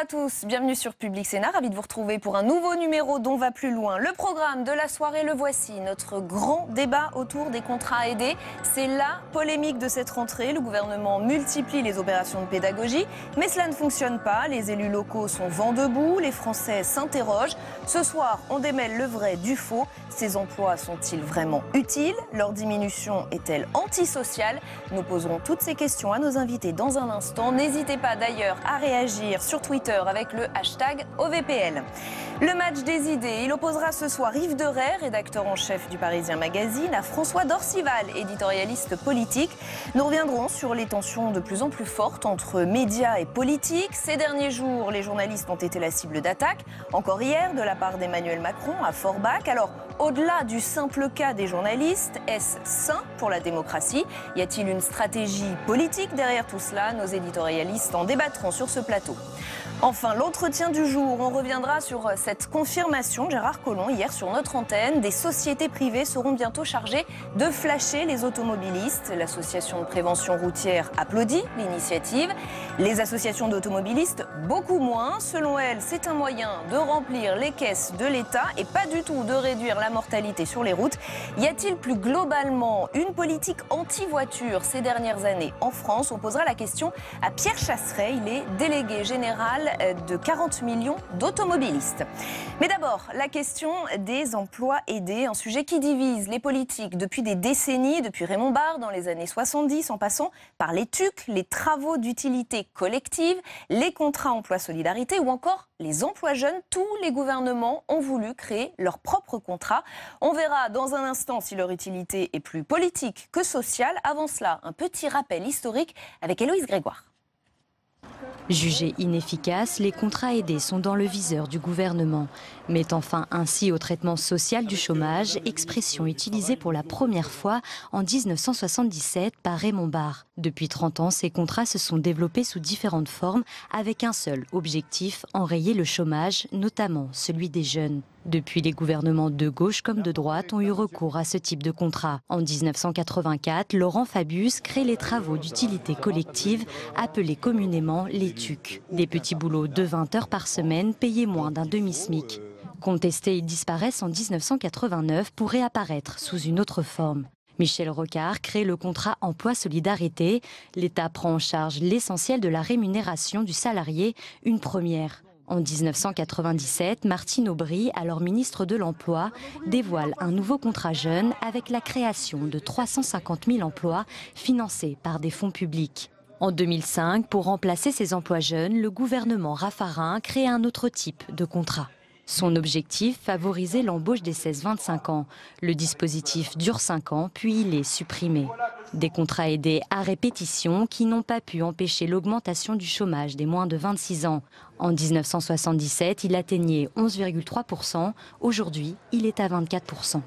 à tous, bienvenue sur Public Sénat, ravi de vous retrouver pour un nouveau numéro d'On va plus loin. Le programme de la soirée, le voici, notre grand débat autour des contrats aidés. C'est la polémique de cette rentrée, le gouvernement multiplie les opérations de pédagogie, mais cela ne fonctionne pas, les élus locaux sont vent debout, les Français s'interrogent. Ce soir, on démêle le vrai du faux. Ces emplois sont-ils vraiment utiles? Leur diminution est-elle antisociale? Nous poserons toutes ces questions à nos invités dans un instant. N'hésitez pas d'ailleurs à réagir sur Twitter avec le hashtag OVPL. Le match des idées, il opposera ce soir Yves Deray, rédacteur en chef du Parisien Magazine, à François Dorcival, éditorialiste politique. Nous reviendrons sur les tensions de plus en plus fortes entre médias et politiques. Ces derniers jours, les journalistes ont été la cible d'attaques. Encore hier, de la part d'Emmanuel Macron à Forbach. Alors, au-delà du simple cas des journalistes, est-ce sain pour la démocratie? Y a-t-il une stratégie politique derrière tout cela? Nos éditorialistes en débattront sur ce plateau. Enfin, l'entretien du jour, on reviendra sur cette confirmation de Gérard Collomb hier sur notre antenne. Des sociétés privées seront bientôt chargées de flasher les automobilistes. L'association de prévention routière applaudit l'initiative. Les associations d'automobilistes, beaucoup moins. Selon elles, c'est un moyen de remplir les caisses de l'État et pas du tout de réduire la mortalité sur les routes. Y a-t-il plus globalement une politique anti-voiture ces dernières années en France? On posera la question à Pierre Chasseret, il est délégué général de 40 millions d'automobilistes. Mais d'abord, la question des emplois aidés, un sujet qui divise les politiques depuis des décennies, depuis Raymond Barre dans les années 70, en passant par les TUC, les travaux d'utilité collective, les contrats emploi-solidarité ou encore les emplois jeunes. Tous les gouvernements ont voulu créer leurs propres contrats. On verra dans un instant si leur utilité est plus politique que sociale. Avant cela, un petit rappel historique avec Héloïse Grégoire. Jugés inefficaces, les contrats aidés sont dans le viseur du gouvernement, mettant fin ainsi au traitement social du chômage, expression utilisée pour la première fois en 1977 par Raymond Barre. Depuis 30 ans, ces contrats se sont développés sous différentes formes avec un seul objectif, enrayer le chômage, notamment celui des jeunes. Depuis, les gouvernements de gauche comme de droite ont eu recours à ce type de contrat. En 1984, Laurent Fabius crée les travaux d'utilité collective, appelés communément les TUC. Des petits boulots de 20 heures par semaine, payés moins d'un demi-SMIC. Contestés, ils disparaissent en 1989 pour réapparaître sous une autre forme. Michel Rocard crée le contrat emploi-solidarité. L'État prend en charge l'essentiel de la rémunération du salarié, une première. En 1997, Martine Aubry, alors ministre de l'Emploi, dévoile un nouveau contrat jeune avec la création de 350 000 emplois financés par des fonds publics. En 2005, pour remplacer ces emplois jeunes, le gouvernement Raffarin crée un autre type de contrat. Son objectif, favoriser l'embauche des 16-25 ans. Le dispositif dure 5 ans, puis il est supprimé. Des contrats aidés à répétition qui n'ont pas pu empêcher l'augmentation du chômage des moins de 26 ans. En 1977, il atteignait 11,3%. Aujourd'hui, il est à 24%.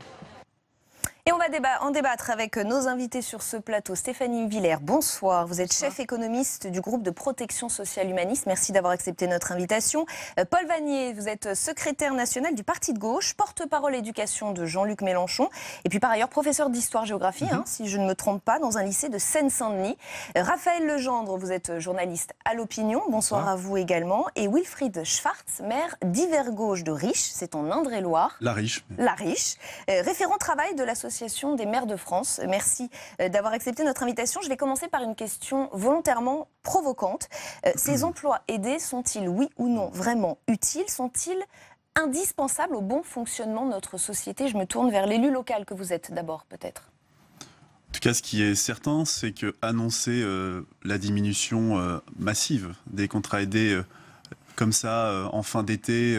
Et on va en débattre avec nos invités sur ce plateau. Stéphanie Villers, bonsoir. Vous êtes chef économiste du groupe de protection sociale humaniste. Merci d'avoir accepté notre invitation. Paul Vannier, vous êtes secrétaire national du Parti de gauche, porte-parole éducation de Jean-Luc Mélenchon. Et puis par ailleurs, professeur d'histoire-géographie, si je ne me trompe pas, dans un lycée de Seine-Saint-Denis. Raphaël Legendre, vous êtes journaliste à l'Opinion. Bonsoir à vous également. Et Wilfried Schwartz, maire d'Hivergauche de Riche, c'est en Indre-et-Loire. La Riche. La Riche. Référent travail de l'association des maires de France. Merci d'avoir accepté notre invitation. Je vais commencer par une question volontairement provocante. Ces emplois aidés sont-ils, oui ou non, vraiment utiles? Sont-ils indispensables au bon fonctionnement de notre société? Je me tourne vers l'élu local que vous êtes d'abord, peut-être. En tout cas, ce qui est certain, c'est que annoncer la diminution massive des contrats aidés comme ça en fin d'été...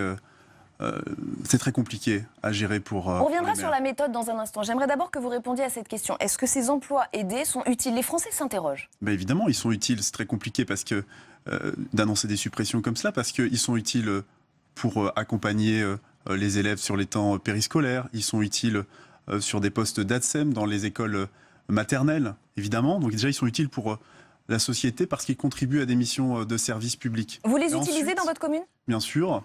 c'est très compliqué à gérer pour... On reviendra sur la méthode dans un instant. J'aimerais d'abord que vous répondiez à cette question. Est-ce que ces emplois aidés sont utiles? Les Français s'interrogent. Ben évidemment, ils sont utiles. C'est très compliqué parce que d'annoncer des suppressions comme cela, parce qu'ils sont utiles pour accompagner les élèves sur les temps périscolaires. Ils sont utiles sur des postes d'ATSEM dans les écoles maternelles, évidemment. Donc déjà, ils sont utiles pour la société parce qu'ils contribuent à des missions de service public. Vous les utilisez dans votre commune? Bien sûr.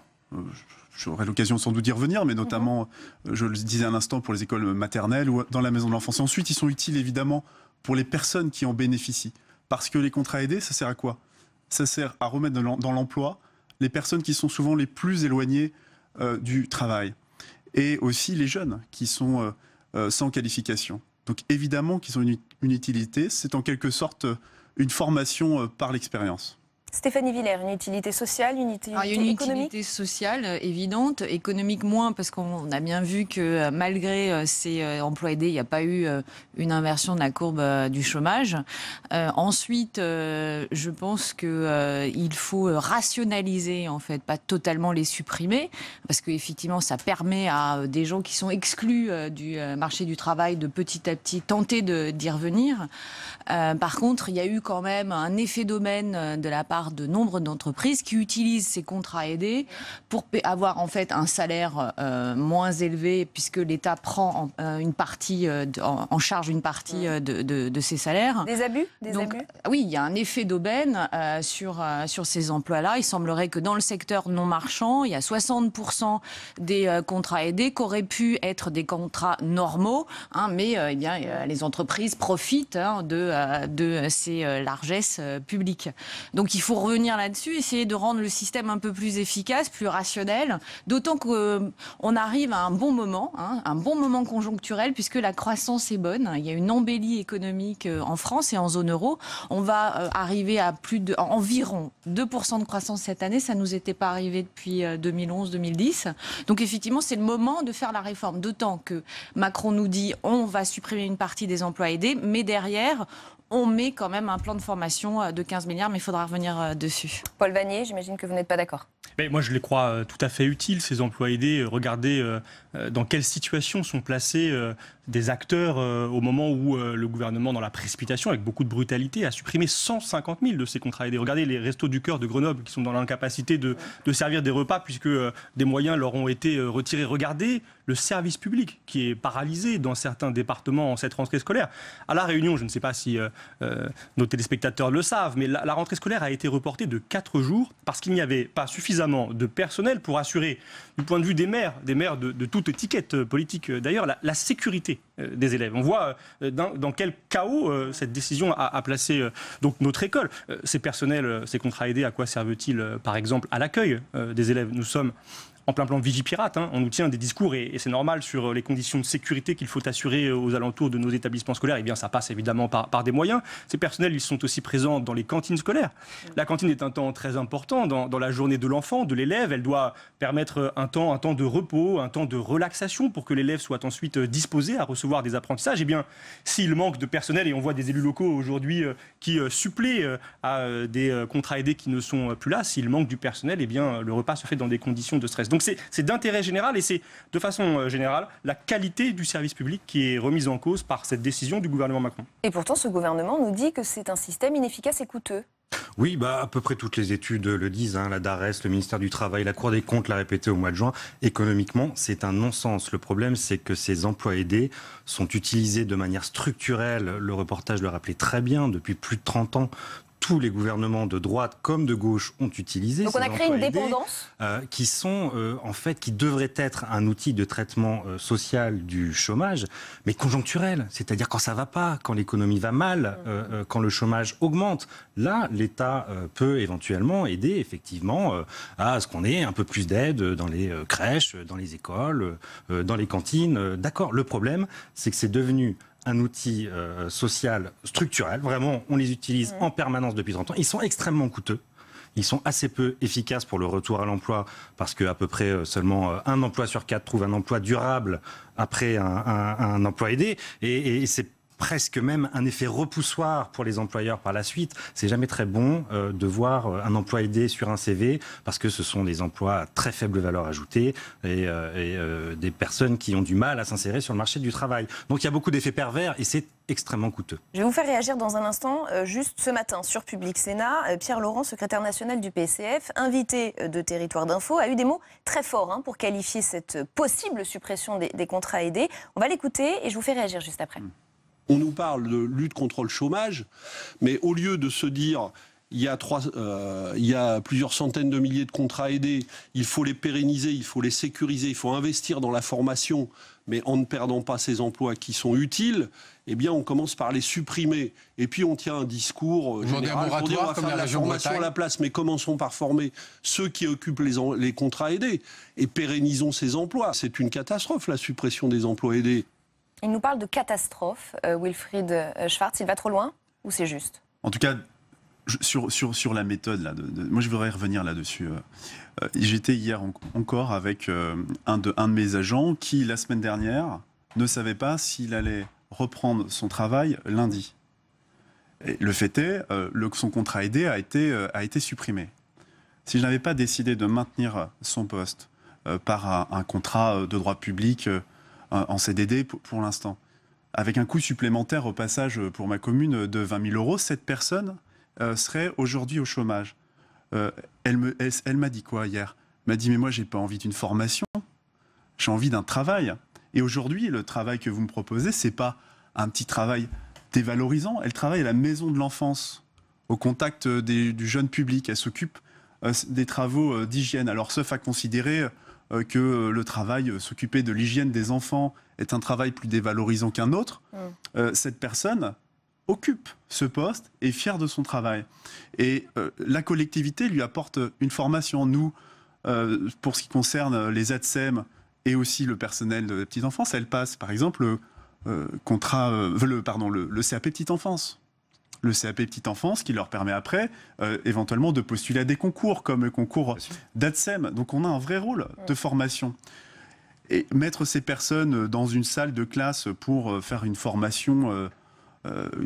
J'aurai l'occasion sans doute d'y revenir, mais notamment, je le disais à l'instant, pour les écoles maternelles ou dans la maison de l'enfance. Et ensuite, ils sont utiles évidemment pour les personnes qui en bénéficient. Parce que les contrats aidés, ça sert à quoi? Ça sert à remettre dans l'emploi les personnes qui sont souvent les plus éloignées du travail, et aussi les jeunes qui sont sans qualification. Donc évidemment qu'ils ont une utilité, c'est en quelque sorte une formation par l'expérience. Stéphanie Villers, une utilité sociale, une utilité économique ? Il y a une utilité sociale évidente, économique moins, parce qu'on a bien vu que malgré ces emplois aidés, il n'y a pas eu une inversion de la courbe du chômage. Ensuite, je pense qu'il faut rationaliser, en fait, pas totalement les supprimer, parce qu'effectivement, ça permet à des gens qui sont exclus du marché du travail de petit à petit tenter d'y revenir. Par contre, il y a eu quand même un effet d'aubaine de la part de nombre d'entreprises qui utilisent ces contrats aidés pour avoir en fait un salaire moins élevé, puisque l'État prend en charge une partie de ces salaires. Des abus Oui, il y a un effet d'aubaine sur ces emplois-là. Il semblerait que dans le secteur non marchand, il y a 60% des contrats aidés qui auraient pu être des contrats normaux, mais les entreprises profitent de ces largesses publiques. Donc il faut revenir là-dessus, essayer de rendre le système un peu plus efficace, plus rationnel, d'autant qu'on arrive à un bon moment conjoncturel, puisque la croissance est bonne. Il y a une embellie économique en France et en zone euro. On va arriver à environ 2% de croissance cette année. Ça ne nous était pas arrivé depuis 2011-2010. Donc effectivement, c'est le moment de faire la réforme. D'autant que Macron nous dit on va supprimer une partie des emplois aidés, mais derrière, on met quand même un plan de formation de 15 milliards, mais il faudra revenir dessus. Paul Vannier, j'imagine que vous n'êtes pas d'accord. Mais moi, je les crois tout à fait utiles, ces emplois aidés. Regardez dans quelle situation sont placés des acteurs au moment où le gouvernement, dans la précipitation, avec beaucoup de brutalité, a supprimé 150 000 de ces contrats aidés. Regardez les Restos du Cœur de Grenoble qui sont dans l'incapacité de servir des repas puisque des moyens leur ont été retirés. Regardez le service public qui est paralysé dans certains départements en cette rentrée scolaire. À La Réunion, je ne sais pas si nos téléspectateurs le savent, mais la rentrée scolaire a été reportée de 4 jours parce qu'il n'y avait pas suffisamment de personnel pour assurer, du point de vue des maires de toute étiquette politique d'ailleurs, la sécurité des élèves. On voit dans quel chaos cette décision a placé donc notre école. Ces personnels, ces contrats aidés, à quoi servent-ils par exemple à l'accueil des élèves? Nous sommes en plein plan de Vigipirate, on nous tient des discours, et c'est normal, sur les conditions de sécurité qu'il faut assurer aux alentours de nos établissements scolaires. Eh bien, ça passe évidemment par des moyens. Ces personnels, ils sont aussi présents dans les cantines scolaires. La cantine est un temps très important dans la journée de l'enfant, de l'élève. Elle doit permettre un temps de repos, un temps de relaxation pour que l'élève soit ensuite disposé à recevoir des apprentissages. Eh bien, s'il manque de personnel, et on voit des élus locaux aujourd'hui qui suppléent à des contrats aidés qui ne sont plus là, s'il manque du personnel, eh bien, le repas se fait dans des conditions de stress. Donc c'est d'intérêt général, et c'est de façon générale la qualité du service public qui est remise en cause par cette décision du gouvernement Macron. Et pourtant, ce gouvernement nous dit que c'est un système inefficace et coûteux. Oui, à peu près toutes les études le disent, la DARES, le ministère du Travail, la Cour des comptes l'a répété au mois de juin. Économiquement, c'est un non-sens. Le problème, c'est que ces emplois aidés sont utilisés de manière structurelle. Le reportage le rappelait très bien, depuis plus de 30 ans. Tous les gouvernements de droite comme de gauche ont utilisé. Donc on a créé une dépendance qui sont qui devraient être un outil de traitement social du chômage, mais conjoncturel, c'est-à-dire quand ça va pas, quand l'économie va mal, quand le chômage augmente. Là, l'État peut éventuellement aider effectivement à ce qu'on ait un peu plus d'aide dans les crèches, dans les écoles, dans les cantines. D'accord. Le problème, c'est que c'est devenu un outil social structurel. Vraiment, on les utilise en permanence depuis 30 ans. Ils sont extrêmement coûteux. Ils sont assez peu efficaces pour le retour à l'emploi parce qu'à peu près seulement un emploi sur 4 trouve un emploi durable après un emploi aidé. Et c'est presque même un effet repoussoir pour les employeurs par la suite. C'est jamais très bon de voir un emploi aidé sur un CV parce que ce sont des emplois à très faible valeur ajoutée et des personnes qui ont du mal à s'insérer sur le marché du travail. Donc il y a beaucoup d'effets pervers et c'est extrêmement coûteux. Je vais vous faire réagir dans un instant. Juste ce matin, sur Public Sénat, Pierre Laurent, secrétaire national du PCF, invité de Territoire d'Info, a eu des mots très forts pour qualifier cette possible suppression des contrats aidés. On va l'écouter et je vous fais réagir juste après. On nous parle de lutte contre le chômage, mais au lieu de se dire il y a plusieurs centaines de milliers de contrats aidés. Il faut les pérenniser, il faut les sécuriser, il faut investir dans la formation, mais en ne perdant pas ces emplois qui sont utiles. Eh bien, on commence par les supprimer. Et puis, on tient un discours général pour dire on va faire de la formation à la place. Mais commençons par former ceux qui occupent les contrats aidés et pérennisons ces emplois. C'est une catastrophe, la suppression des emplois aidés. Il nous parle de catastrophe, Wilfried Schwartz. Il va trop loin ou c'est juste? En tout cas, sur la méthode, là, moi je voudrais revenir là-dessus. J'étais hier encore avec un de mes agents qui, la semaine dernière, ne savait pas s'il allait reprendre son travail lundi. Et le fait est, son contrat aidé a été supprimé. Si je n'avais pas décidé de maintenir son poste par un contrat de droit public en CDD pour l'instant, avec un coût supplémentaire au passage pour ma commune de 20 000 €, cette personne serait aujourd'hui au chômage. Elle m'a dit quoi hier? Elle m'a dit mais moi j'ai pas envie d'une formation, j'ai envie d'un travail. Et aujourd'hui le travail que vous me proposez, c'est pas un petit travail dévalorisant. Elle travaille à la maison de l'enfance, au contact du jeune public. Elle s'occupe des travaux d'hygiène. Alors sauf à considérer que le travail, s'occuper de l'hygiène des enfants est un travail plus dévalorisant qu'un autre, cette personne occupe ce poste, est fière de son travail. Et la collectivité lui apporte une formation. Nous, pour ce qui concerne les ATSEM et aussi le personnel de petite enfance, elle passe par exemple le CAP petite enfance. Le CAP petite enfance qui leur permet après éventuellement de postuler à des concours comme le concours d'ATSEM. Donc on a un vrai rôle de formation. Et mettre ces personnes dans une salle de classe pour faire une formation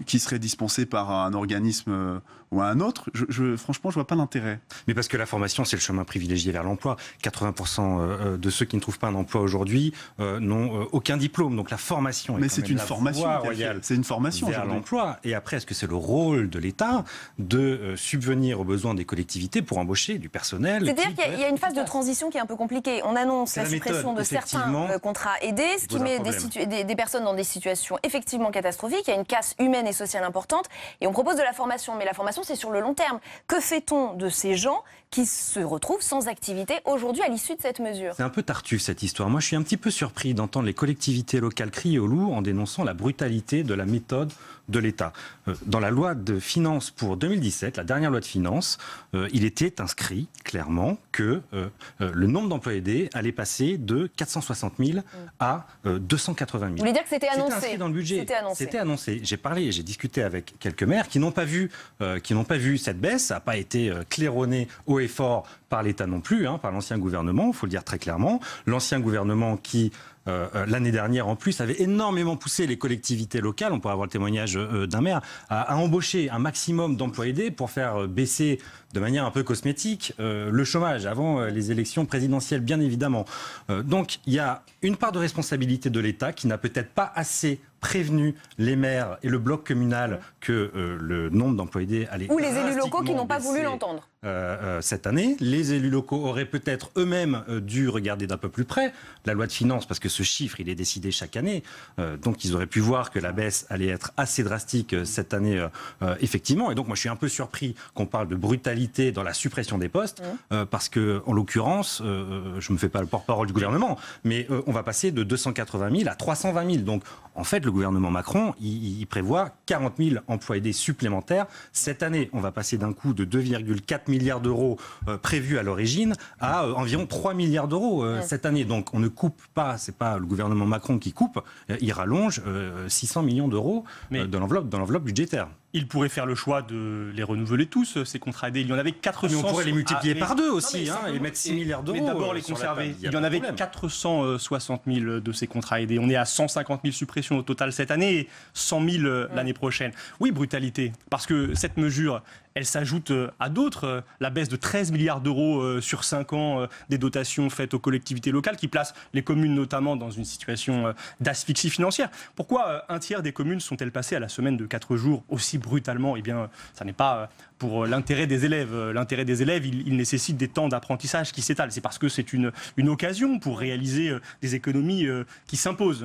qui serait dispensée par un organisme ou un autre, franchement, je vois pas l'intérêt. Mais parce que la formation, c'est le chemin privilégié vers l'emploi. 80% de ceux qui ne trouvent pas un emploi aujourd'hui n'ont aucun diplôme. Donc la formation est c'est une formation. C'est une formation vers l'emploi. Et après, est-ce que c'est le rôle de l'État de subvenir aux besoins des collectivités pour embaucher du personnel? C'est-à-dire qu'il y a une phase de transition qui est un peu compliquée. On annonce la suppression de certains contrats aidés, ce qui met des personnes dans des situations effectivement catastrophiques. Il y a une casse humaine et sociale importante. Et on propose de la formation. Mais la formation, c'est sur le long terme. Que fait-on de ces gens qui se retrouvent sans activité aujourd'hui à l'issue de cette mesure? C'est un peu tartuffe cette histoire. Moi, je suis un petit peu surpris d'entendre les collectivités locales crier au loup en dénonçant la brutalité de la méthode de l'État. Dans la loi de finances pour 2017, la dernière loi de finances, il était inscrit clairement que le nombre d'emplois aidés allait passer de 460 000 à 280 000. Vous voulez dire que c'était annoncé? C'était inscrit dans le budget. C'était annoncé. J'ai discuté avec quelques maires qui n'ont pas vu cette baisse. Ça n'a pas été claironné haut et fort par l'État non plus, par l'ancien gouvernement, il faut le dire très clairement. L'ancien gouvernement qui, l'année dernière en plus, avait énormément poussé les collectivités locales, on pourrait avoir le témoignage d'un maire, à embaucher un maximum d'emplois aidés pour faire baisser de manière un peu cosmétique le chômage avant les élections présidentielles, bien évidemment. Donc il y a une part de responsabilité de l'État qui n'a peut-être pas assez prévenu les maires et le bloc communal que le nombre d'emplois aidés allait ou les élus locaux qui n'ont pas voulu l'entendre. Cette année, les élus locaux auraient peut-être eux-mêmes dû regarder d'un peu plus près la loi de finances parce que ce chiffre, il est décidé chaque année. Donc ils auraient pu voir que la baisse allait être assez drastique cette année, effectivement. Et donc moi je suis un peu surpris qu'on parle de brutalité dans la suppression des postes parce que, en l'occurrence, je ne me fais pas le porte-parole du gouvernement, mais on va passer de 280 000 à 320 000. Donc en fait, le gouvernement Macron, il prévoit 40 000 emplois aidés supplémentaires cette année. On va passer d'un coût de 2,4 milliards d'euros prévus à l'origine à environ 3 milliards d'euros cette année. Donc on ne coupe pas, c'est pas le gouvernement Macron qui coupe, il rallonge 600 millions d'euros dans l'enveloppe budgétaire. Il pourrait faire le choix de les renouveler tous, ces contrats aidés. Il y en avait 400. Mais on pourrait les multiplier par deux aussi, et mettre 6 milliards d'euros. Mais d'abord les conserver. Il y en avait 460 000 de ces contrats aidés. On est à 150 000 suppressions au total cette année et 100 000 l'année prochaine. Oui, brutalité. Parce que cette mesure, elle s'ajoute à d'autres. La baisse de 13 milliards d'euros sur 5 ans des dotations faites aux collectivités locales qui placent les communes notamment dans une situation d'asphyxie financière. Pourquoi un tiers des communes sont-elles passées à la semaine de 4 jours aussi brutalement? Eh bien, ça n'est pas pour l'intérêt des élèves. L'intérêt des élèves, il nécessite des temps d'apprentissage qui s'étalent. C'est parce que c'est une occasion pour réaliser des économies qui s'imposent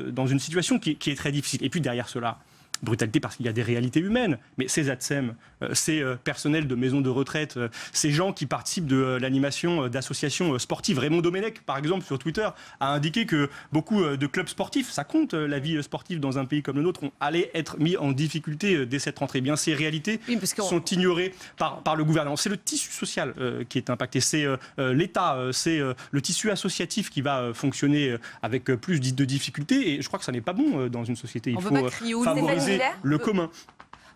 dans une situation qui est très difficile. Et puis derrière cela, brutalité parce qu'il y a des réalités humaines, mais ces ATSEM, ces personnels de maisons de retraite, ces gens qui participent de l'animation d'associations sportives. Raymond Domenech, par exemple, sur Twitter, a indiqué que beaucoup de clubs sportifs, ça compte la vie sportive dans un pays comme le nôtre, allaient être mis en difficulté dès cette rentrée. Eh bien, ces réalités sont ignorées par le gouvernement. C'est le tissu social qui est impacté, c'est l'État, c'est le tissu associatif qui va fonctionner avec plus de difficultés. Et je crois que ça n'est pas bon dans une société. Il faut favoriser le commun.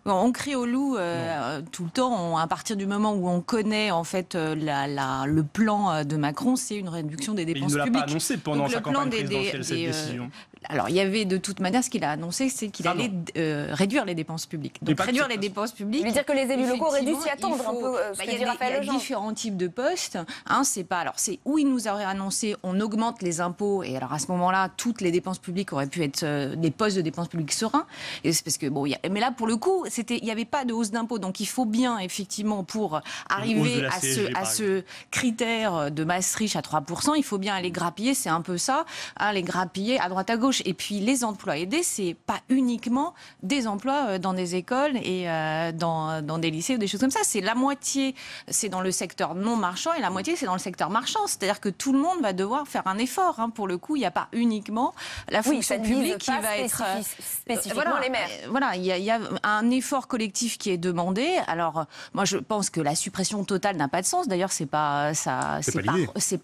On crie au loup tout le temps. À partir du moment où on connaît en fait le plan de Macron, c'est une réduction des dépenses publiques. Il ne l'a pas annoncé pendant sa campagne présidentielle, cette décision. Alors, il y avait de toute manière, ce qu'il a annoncé, c'est qu'il allait réduire les dépenses publiques. Donc, réduire les dépenses publiques... Ça veut dire que les élus locaux auraient dû s'y attendre un peu, il y a différents types de postes. C'est où il nous aurait annoncé, on augmente les impôts, et alors à ce moment-là, toutes les dépenses publiques auraient pu être des postes de dépenses publiques sereins. Et c'est parce que, mais là, pour le coup, il n'y avait pas de hausse d'impôts. Donc, il faut bien, effectivement, pour arriver à ce critère de Maastricht à 3%, il faut bien aller grappiller, c'est un peu ça, les grappiller à droite à gauche. Et puis les emplois aidés, c'est pas uniquement des emplois dans des écoles et dans des lycées ou des choses comme ça. C'est la moitié, c'est dans le secteur non marchand et la moitié, c'est dans le secteur marchand. C'est-à-dire que tout le monde va devoir faire un effort. Pour le coup, il n'y a pas uniquement la fonction publique qui va être spécifiquement les maires. Voilà, il y a un effort collectif qui est demandé. Alors, moi, je pense que la suppression totale n'a pas de sens. D'ailleurs, c'est pas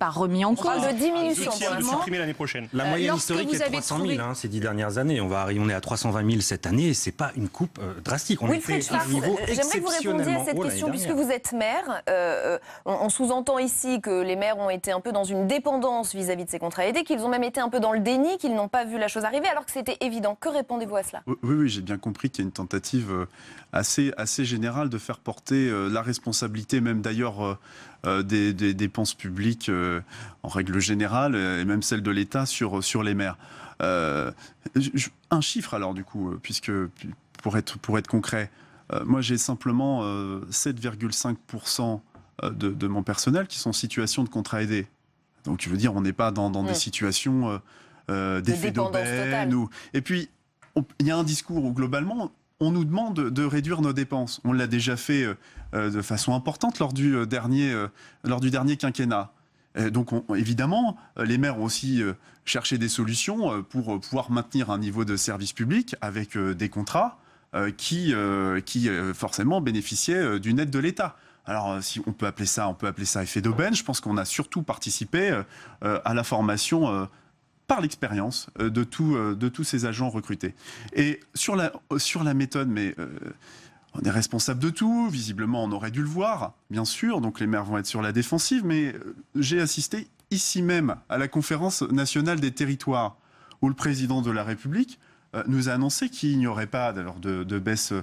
remis en cause. On parle de diminution. On va le supprimer l'année prochaine. La moyenne historique est 300 000 ces 10 dernières années. On est à 320 000 cette année. C'est pas une coupe drastique. Wilfried Schwartz, j'aimerais que vous répondiez à cette question puisque vous êtes maire. On sous-entend ici que les maires ont été un peu dans une dépendance vis-à-vis de ces contrats aidés, qu'ils ont même été un peu dans le déni, qu'ils n'ont pas vu la chose arriver, alors que c'était évident. Que répondez-vous à cela ? Oui, j'ai bien compris qu'il y a une tentative assez générale de faire porter la responsabilité, même d'ailleurs des dépenses publiques en règle générale, et même celle de l'État sur les maires. Un chiffre alors du coup, puisque pour être concret, moi j'ai simplement 7,5% de mon personnel qui sont en situation de contrat aidé. Donc je veux dire, on n'est pas dans des situations d'effet d'aubaine. Et puis, il y a un discours où globalement, on nous demande de réduire nos dépenses. On l'a déjà fait de façon importante lors du dernier quinquennat. Donc évidemment, les maires ont aussi cherché des solutions pour pouvoir maintenir un niveau de service public avec des contrats qui forcément bénéficiaient d'une aide de l'État. Alors, si on peut appeler ça effet d'aubaine, je pense qu'on a surtout participé à la formation par l'expérience de tous ces agents recrutés. Et sur la méthode, mais on est responsable de tout, visiblement on aurait dû le voir, bien sûr, donc les maires vont être sur la défensive, mais j'ai assisté ici même à la conférence nationale des territoires, où le président de la République nous a annoncé qu'il n'y aurait pas de baisse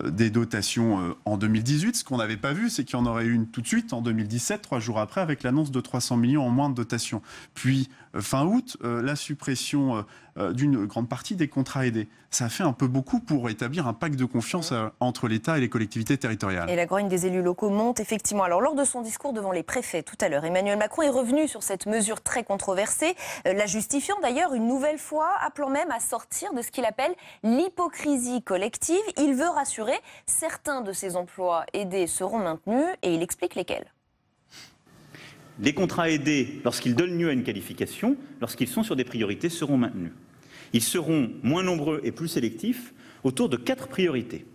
des dotations en 2018. Ce qu'on n'avait pas vu, c'est qu'il y en aurait une tout de suite en 2017, 3 jours après, avec l'annonce de 300 millions en moins de dotations. Puis, fin août, la suppression d'une grande partie des contrats aidés. Ça a fait un peu beaucoup pour établir un pacte de confiance entre l'État et les collectivités territoriales. Et la grogne des élus locaux monte, effectivement. Alors, lors de son discours devant les préfets tout à l'heure, Emmanuel Macron est revenu sur cette mesure très controversée, la justifiant d'ailleurs une nouvelle fois, appelant même à sortir de ce qu'il appelle l'hypocrisie collective. Il veut rassurer, certains de ces emplois aidés seront maintenus et il explique lesquels. Les contrats aidés, lorsqu'ils donnent lieu à une qualification, lorsqu'ils sont sur des priorités, seront maintenus. Ils seront moins nombreux et plus sélectifs autour de 4 priorités.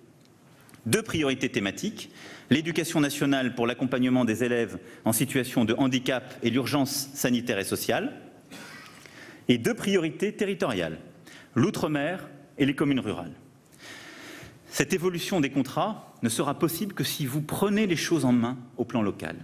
2 priorités thématiques, l'éducation nationale pour l'accompagnement des élèves en situation de handicap et l'urgence sanitaire et sociale, et 2 priorités territoriales, l'outre-mer et les communes rurales. Cette évolution des contrats ne sera possible que si vous prenez les choses en main au plan local.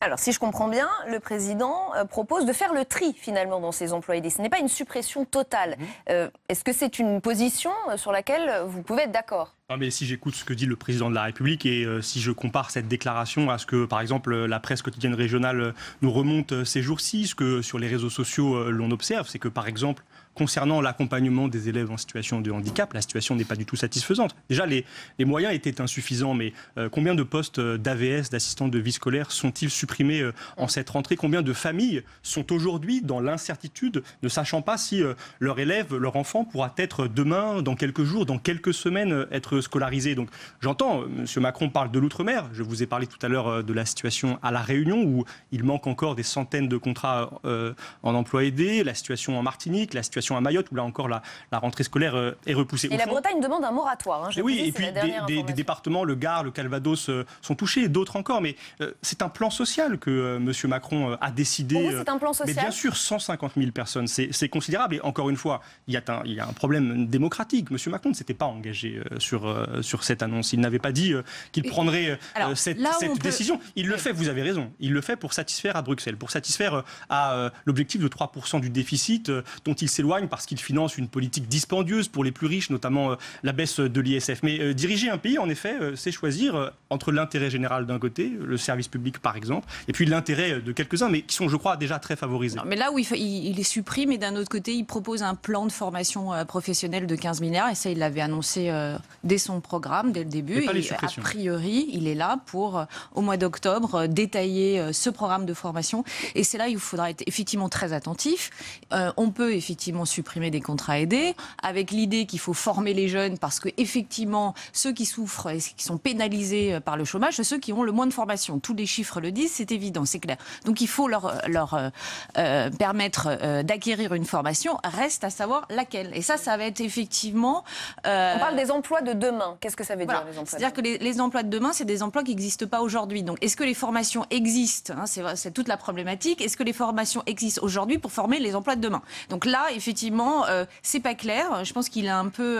Alors, si je comprends bien, le président propose de faire le tri, finalement, dans ces emplois aidés. Ce n'est pas une suppression totale. Est-ce que c'est une position sur laquelle vous pouvez être d'accord ? Non, mais si j'écoute ce que dit le président de la République et si je compare cette déclaration à ce que, par exemple, la presse quotidienne régionale nous remonte ces jours-ci, ce que sur les réseaux sociaux l'on observe, c'est que, par exemple, concernant l'accompagnement des élèves en situation de handicap, la situation n'est pas du tout satisfaisante. Déjà, les moyens étaient insuffisants, mais combien de postes d'AVS, d'assistants de vie scolaire, sont-ils supprimés en cette rentrée? Combien de familles sont aujourd'hui dans l'incertitude, ne sachant pas si leur élève, leur enfant pourra être demain, dans quelques jours, dans quelques semaines, être scolarisé? Donc j'entends, M. Macron parle de l'outre-mer. Je vous ai parlé tout à l'heure de la situation à La Réunion, où il manque encore des centaines de contrats en emploi aidé, la situation en Martinique, la situation à Mayotte, où là encore la rentrée scolaire est repoussée. Et la Bretagne demande un moratoire. Oui, et puis des départements, le Gard, le Calvados, sont touchés, d'autres encore. Mais c'est un plan social que M. Macron a décidé. Pour vous, c'est un plan social? Mais bien sûr, 150 000 personnes, c'est considérable. Et encore une fois, il y a un problème démocratique. M. Macron ne s'était pas engagé sur cette annonce. Il n'avait pas dit qu'il prendrait cette décision. Il le fait, vous avez raison. Il le fait pour satisfaire à Bruxelles, pour satisfaire à l'objectif de 3% du déficit dont il s'éloigne parce qu'il finance une politique dispendieuse pour les plus riches, notamment la baisse de l'ISF. Mais diriger un pays, en effet, c'est choisir entre l'intérêt général d'un côté, le service public par exemple, et puis l'intérêt de quelques-uns, mais qui sont, je crois, déjà très favorisés. Non, mais là où il les supprime, et d'un autre côté, il propose un plan de formation professionnelle de 15 milliards, et ça, il l'avait annoncé dès son programme, dès le début. Et pas les a suppressions. priori, il est là pour, au mois d'octobre, détailler ce programme de formation. Et c'est là où il faudra être effectivement très attentif. On peut effectivement supprimer des contrats aidés, avec l'idée qu'il faut former les jeunes, parce que effectivement, ceux qui souffrent et qui sont pénalisés par le chômage, c'est ceux qui ont le moins de formation. Tous les chiffres le disent, c'est évident, c'est clair. Donc il faut leur permettre d'acquérir une formation, reste à savoir laquelle. Et ça va être effectivement... On parle des emplois de demain. Qu'est-ce que ça veut dire, les emplois? C'est-à-dire que les emplois de demain, c'est des emplois qui n'existent pas aujourd'hui. Donc est-ce que les formations existent, c'est toute la problématique. Est-ce que les formations existent aujourd'hui pour former les emplois de demain? Donc là, effectivement, c'est pas clair. Je pense qu'il est un peu,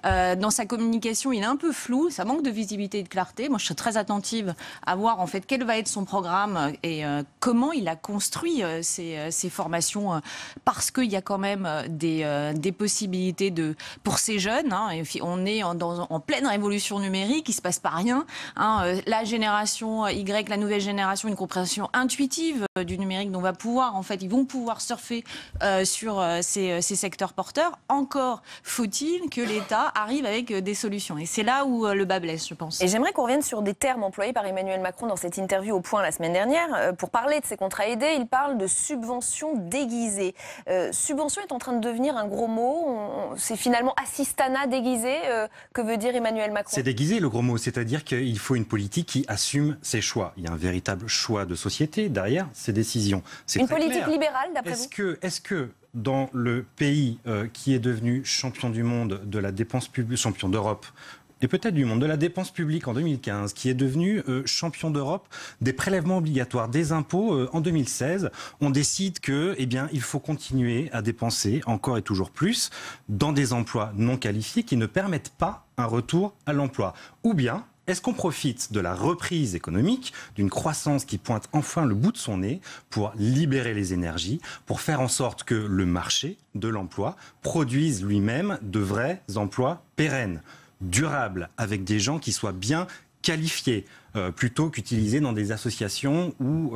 dans sa communication, il est un peu flou. Ça manque de visibilité et de clarté. Moi, je serais très attentive à voir en fait quel va être son programme et comment il a construit ces formations, parce qu'il y a quand même des possibilités pour ces jeunes. On est en pleine révolution numérique. Il se passe pas rien. La génération Y, la nouvelle génération, une compréhension intuitive du numérique, dont ils vont pouvoir surfer sur ces secteurs porteurs. Encore faut-il que l'État arrive avec des solutions. Et c'est là où le bas blesse, je pense. Et j'aimerais qu'on revienne sur des termes employés par Emmanuel Macron dans cette interview au Point la semaine dernière. Pour parler de ces contrats aidés, il parle de subventions déguisées. Subvention est en train de devenir un gros mot. C'est finalement assistanat déguisé que veut dire Emmanuel Macron. C'est déguisé le gros mot, c'est-à-dire qu'il faut une politique qui assume ses choix. Il y a un véritable choix de société derrière ces décisions. C'est une très politique clair. libérale, d'après vous? Est-ce que dans le pays qui est devenu champion du monde de la dépense publique, champion d'Europe, et peut-être du monde de la dépense publique en 2015, qui est devenu champion d'Europe des prélèvements obligatoires, des impôts en 2016, on décide que, il faut continuer à dépenser encore et toujours plus dans des emplois non qualifiés qui ne permettent pas un retour à l'emploi. Ou bien, est-ce qu'on profite de la reprise économique, d'une croissance qui pointe enfin le bout de son nez pour libérer les énergies, pour faire en sorte que le marché de l'emploi produise lui-même de vrais emplois pérennes, durables, avec des gens qui soient bien qualifiés, plutôt qu'utilisés dans des associations où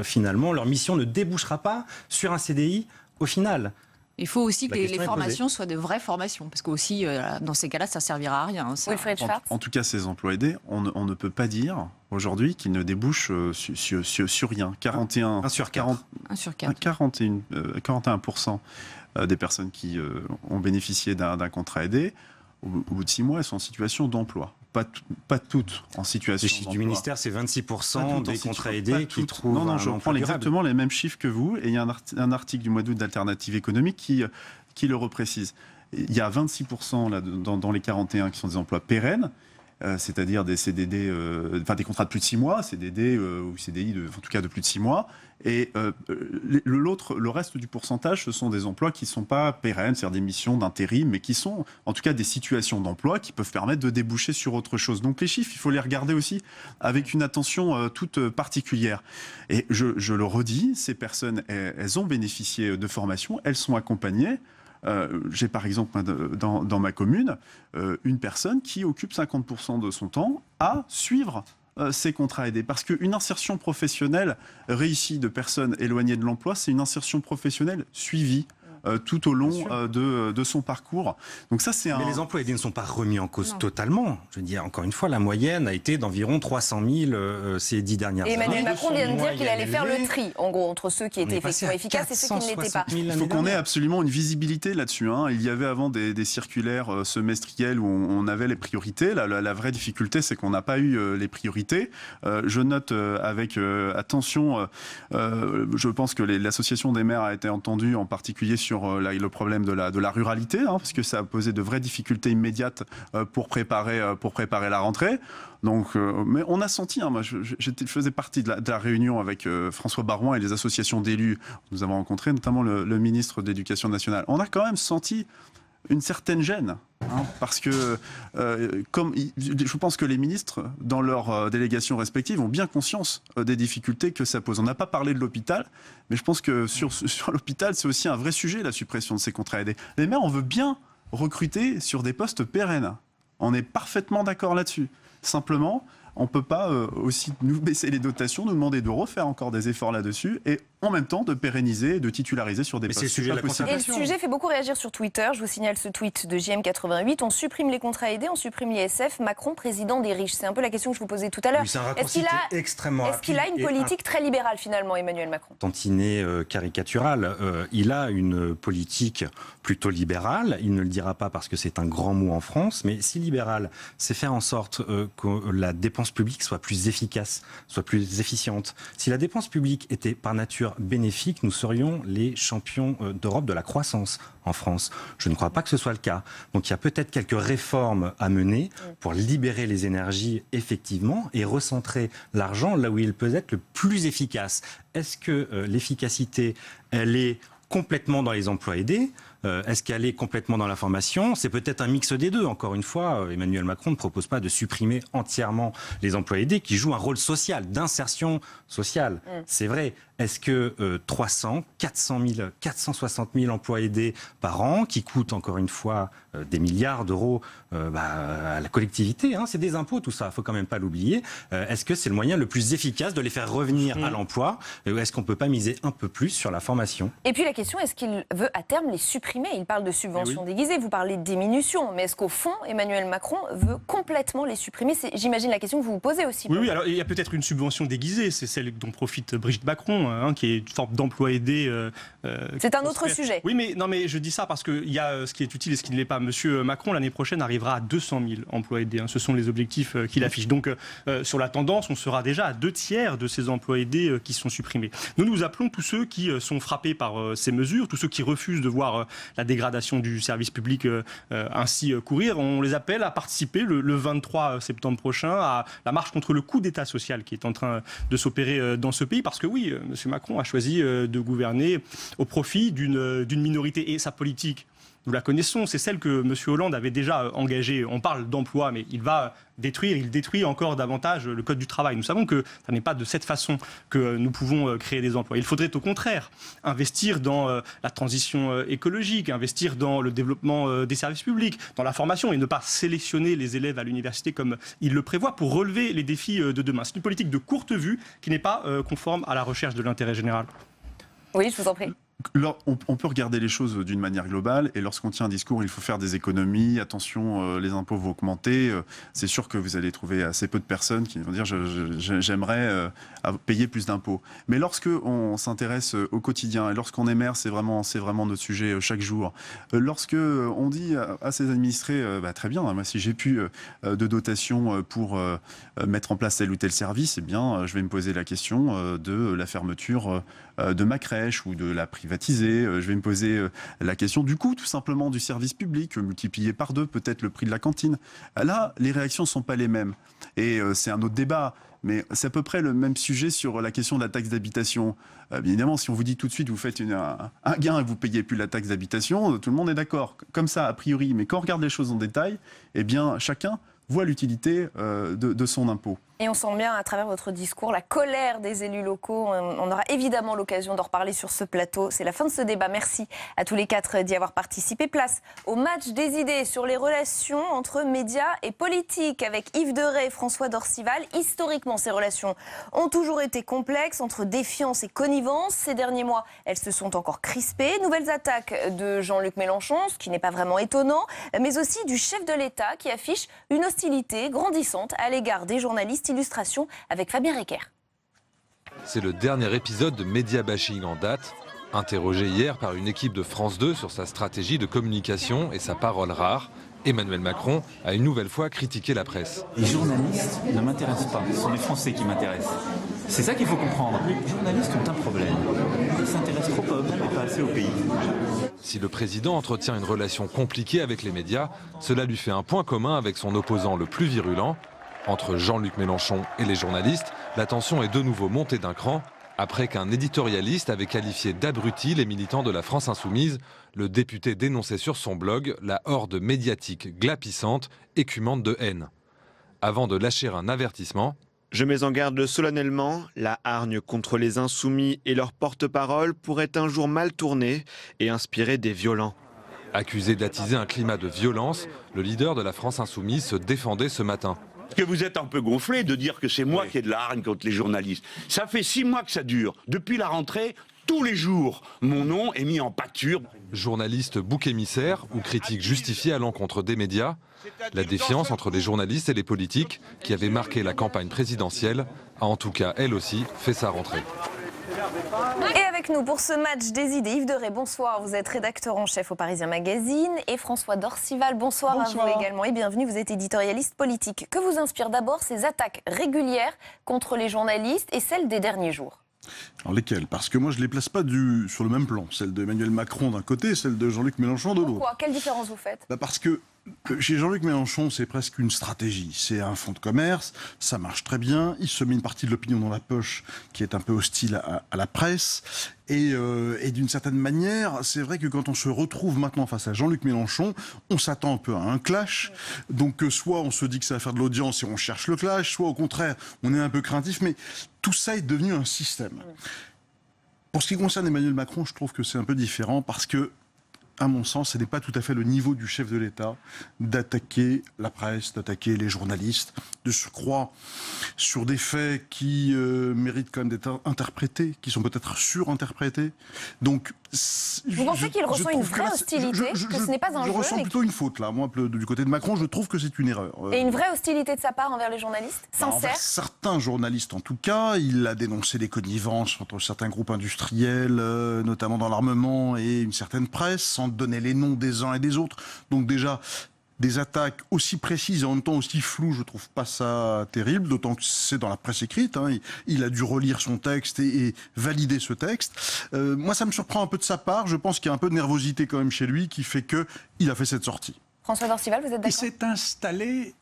finalement leur mission ne débouchera pas sur un CDI au final? Il faut aussi que les formations soient de vraies formations, parce qu'aussi, dans ces cas-là, ça ne servira à rien. Wilfried Schwartz. En tout cas, ces emplois aidés, on ne peut pas dire aujourd'hui qu'ils ne débouchent sur rien. 41 sur 4. 41% des personnes qui ont bénéficié d'un contrat aidé, au bout de 6 mois, elles sont en situation d'emploi. Pas toutes en situation d'emploi. Du ministère, c'est 26% des contrats aidés qui trouvent Non, je prends exactement les mêmes chiffres que vous. Et il y a un article du mois d'août d'Alternative économique qui le reprécise. Il y a 26% là, dans les 41 qui sont des emplois pérennes, c'est-à-dire des CDD, des contrats de plus de 6 mois, CDD ou CDI en tout cas de plus de 6 mois. Et le reste du pourcentage, ce sont des emplois qui ne sont pas pérennes, c'est-à-dire des missions d'intérim, mais qui sont en tout cas des situations d'emploi qui peuvent permettre de déboucher sur autre chose. Donc les chiffres, il faut les regarder aussi avec une attention toute particulière. Et je le redis, ces personnes, elles ont bénéficié de formation, elles sont accompagnées. J'ai par exemple dans ma commune une personne qui occupe 50% de son temps à suivre ces contrats aidés. Parce qu'une insertion professionnelle réussie de personnes éloignées de l'emploi, c'est une insertion professionnelle suivie tout au long de son parcours. Donc ça, c'est Mais les emplois aidés ne sont pas remis en cause totalement. Je veux dire, encore une fois, la moyenne a été d'environ 300 000 ces 10 dernières années. Emmanuel Macron vient de dire qu'il allait faire le tri, en gros, entre ceux qui étaient effectivement efficaces et ceux qui ne l'étaient pas. Il faut qu'on ait absolument une visibilité là-dessus. Il y avait avant des circulaires semestrielles où on avait les priorités. La vraie difficulté, c'est qu'on n'a pas eu les priorités. Je note avec attention, je pense que l'association des maires a été entendue, en particulier sur le problème de la ruralité, parce que ça a posé de vraies difficultés immédiates pour préparer la rentrée. Donc, mais on a senti, moi je faisais partie de la réunion avec François Baroin et les associations d'élus. Nous avons rencontré notamment le ministre de l'Éducation nationale. On a quand même senti une certaine gêne, parce que je pense que les ministres, dans leurs délégations respectives, ont bien conscience des difficultés que ça pose. On n'a pas parlé de l'hôpital, mais je pense que sur l'hôpital, c'est aussi un vrai sujet, la suppression de ces contrats aidés. Les maires, on veut bien recruter sur des postes pérennes. On est parfaitement d'accord là-dessus. Simplement, on ne peut pas aussi nous baisser les dotations, nous demander de refaire encore des efforts là-dessus et en même temps de pérenniser, de titulariser sur des postes. C'est le sujet de la concertation. Et le sujet fait beaucoup réagir sur Twitter. Je vous signale ce tweet de JM88. On supprime les contrats aidés, on supprime l'ISF. Macron, président des riches. C'est un peu la question que je vous posais tout à l'heure. Oui, c'est un raccourci extrêmement rapide. Est-ce qu'il a une politique très libérale finalement, Emmanuel Macron? Tantinet caricatural. Il a une politique plutôt libérale. Il ne le dira pas parce que c'est un grand mot en France. Mais si libéral, c'est faire en sorte que la dépense publique soit plus efficace, soit plus efficiente. Si la dépense publique était par nature bénéfique, nous serions les champions d'Europe de la croissance en France. Je ne crois pas que ce soit le cas. Donc il y a peut-être quelques réformes à mener pour libérer les énergies effectivement et recentrer l'argent là où il peut être le plus efficace. Est-ce que l'efficacité, elle est complètement dans les emplois aidés? Est-ce qu'elle est complètement dans la formation? C'est peut-être un mix des deux. Encore une fois, Emmanuel Macron ne propose pas de supprimer entièrement les emplois aidés qui jouent un rôle social, d'insertion sociale. C'est vrai. Est-ce que 300, 400 000, 460 000 emplois aidés par an, qui coûtent encore une fois des milliards d'euros à la collectivité, c'est des impôts tout ça, il ne faut quand même pas l'oublier. Est-ce que c'est le moyen le plus efficace de les faire revenir à l'emploi? Est-ce qu'on ne peut pas miser un peu plus sur la formation? Et puis la question, est-ce qu'il veut à terme les supprimer? Il parle de subventions déguisées, vous parlez de diminution, mais est-ce qu'au fond, Emmanuel Macron veut complètement les supprimer? C'est, j'imagine, la question que vous vous posez aussi. Oui, alors il y a peut-être une subvention déguisée, c'est celle dont profite Brigitte Macron, qui est une forme d'emploi aidé. C'est un autre sujet. Oui, mais je dis ça parce qu'il y a ce qui est utile et ce qui ne l'est pas. Monsieur Macron, l'année prochaine, arrivera à 200 000 emplois aidés. Ce sont les objectifs qu'il affiche. Donc, sur la tendance, on sera déjà à 2/3 de ces emplois aidés qui sont supprimés. Nous appelons tous ceux qui sont frappés par ces mesures, tous ceux qui refusent de voir la dégradation du service public ainsi courir. On les appelle à participer le 23 septembre prochain à la marche contre le coup d'État social qui est en train de s'opérer dans ce pays. Parce que oui, M. Macron a choisi de gouverner au profit d'une minorité. Et sa politique, nous la connaissons, c'est celle que M. Hollande avait déjà engagée. On parle d'emploi, mais il détruit encore davantage le Code du travail. Nous savons que ce n'est pas de cette façon que nous pouvons créer des emplois. Il faudrait au contraire investir dans la transition écologique, investir dans le développement des services publics, dans la formation et ne pas sélectionner les élèves à l'université comme il le prévoit pour relever les défis de demain. C'est une politique de courte vue qui n'est pas conforme à la recherche de l'intérêt général. Oui, je vous en prie. On peut regarder les choses d'une manière globale et lorsqu'on tient un discours, il faut faire des économies, attention, les impôts vont augmenter. C'est sûr que vous allez trouver assez peu de personnes qui vont dire j'aimerais payer plus d'impôts. Mais lorsqu'on s'intéresse au quotidien et lorsqu'on est maire, c'est vraiment notre sujet chaque jour. Lorsque on dit à ses administrés, très bien, moi si j'ai plus de dotation pour mettre en place tel ou tel service, eh bien je vais me poser la question de la fermeture de ma crèche ou de la privatisation. Je vais me poser la question du coût, tout simplement, du service public, multiplié par 2, peut-être le prix de la cantine. Là, les réactions ne sont pas les mêmes. Et c'est un autre débat. Mais c'est à peu près le même sujet sur la question de la taxe d'habitation. Bien évidemment, si on vous dit tout de suite, vous faites un gain et vous ne payez plus la taxe d'habitation, tout le monde est d'accord. Comme ça, a priori. Mais quand on regarde les choses en détail, eh bien, chacun voit l'utilité de son impôt. Et on sent bien à travers votre discours la colère des élus locaux. On aura évidemment l'occasion d'en reparler sur ce plateau. C'est la fin de ce débat. Merci à tous les 4 d'y avoir participé. Place au match des idées sur les relations entre médias et politiques avec Yves Derey et François Dorcival. Historiquement, ces relations ont toujours été complexes entre défiance et connivence. Ces derniers mois, elles se sont encore crispées. Nouvelles attaques de Jean-Luc Mélenchon, ce qui n'est pas vraiment étonnant, mais aussi du chef de l'État qui affiche une hostilité grandissante à l'égard des journalistes. Illustration avec Fabien Recker. C'est le dernier épisode de Média Bashing en date. Interrogé hier par une équipe de France 2 sur sa stratégie de communication et sa parole rare, Emmanuel Macron a une nouvelle fois critiqué la presse. Les journalistes ne m'intéressent pas, ce sont les Français qui m'intéressent. C'est ça qu'il faut comprendre. Les journalistes ont un problème. Ils s'intéressent trop à eux-mêmes et pas assez au pays. Si le président entretient une relation compliquée avec les médias, cela lui fait un point commun avec son opposant le plus virulent. Entre Jean-Luc Mélenchon et les journalistes, la tension est de nouveau montée d'un cran. Après qu'un éditorialiste avait qualifié d'abrutis les militants de la France Insoumise, le député dénonçait sur son blog la horde médiatique glapissante, écumante de haine. Avant de lâcher un avertissement... Je mets en garde solennellement, la hargne contre les insoumis et leurs porte-parole pourrait un jour mal tourner et inspirer des violents. Accusé d'attiser un climat de violence, le leader de la France Insoumise se défendait ce matin. Que vous êtes un peu gonflé de dire que c'est moi qui ai de la hargne contre les journalistes. Ça fait 6 mois que ça dure. Depuis la rentrée, tous les jours, mon nom est mis en pâture. Journaliste bouc émissaire ou critique justifiée à l'encontre des médias, la défiance entre les journalistes et les politiques, qui avait marqué la campagne présidentielle, a en tout cas, elle aussi, fait sa rentrée. Et avec nous pour ce match des idées, Yves Derey, bonsoir. Vous êtes rédacteur en chef au Parisien Magazine. Et François Dorcival, bonsoir à vous également. Et bienvenue, vous êtes éditorialiste politique. Que vous inspirent d'abord ces attaques régulières contre les journalistes et celles des derniers jours ? Alors lesquelles ? Parce que moi je ne les place pas sur le même plan. Celle d'Emmanuel Macron d'un côté, celle de Jean-Luc Mélenchon de l'autre. Pourquoi ? Quelle différence vous faites ? Parce que chez Jean-Luc Mélenchon, c'est presque une stratégie. C'est un fonds de commerce, ça marche très bien. Il se met une partie de l'opinion dans la poche qui est un peu hostile à la presse. Et d'une certaine manière, c'est vrai que quand on se retrouve maintenant face à Jean-Luc Mélenchon, on s'attend un peu à un clash. Donc soit on se dit que ça va faire de l'audience et on cherche le clash, soit au contraire, on est un peu craintif. Mais tout ça est devenu un système. Pour ce qui concerne Emmanuel Macron, je trouve que c'est un peu différent parce que, à mon sens, ce n'est pas tout à fait le niveau du chef de l'État d'attaquer la presse, d'attaquer les journalistes, de se croire sur des faits qui méritent quand même d'être interprétés, qui sont peut-être surinterprétés. Donc, vous pensez qu'il reçoit une vraie hostilité, que ce n'est pas un jeu ? Je ressens plutôt une faute, là. Moi, du côté de Macron, je trouve que c'est une erreur. Et une vraie hostilité de sa part envers les journalistes ? Sincère ? Envers certains journalistes, en tout cas. Il a dénoncé les connivences entre certains groupes industriels, notamment dans l'armement, et une certaine presse, sans donner les noms des uns et des autres. Donc déjà, des attaques aussi précises et en même temps aussi floues, je ne trouve pas ça terrible, d'autant que c'est dans la presse écrite. Hein. Il a dû relire son texte et valider ce texte. Moi, ça me surprend un peu de sa part. Je pense qu'il y a un peu de nervosité quand même chez lui qui fait qu'il a fait cette sortie. François Dorcival, vous êtes d'accord ? Il s'est installé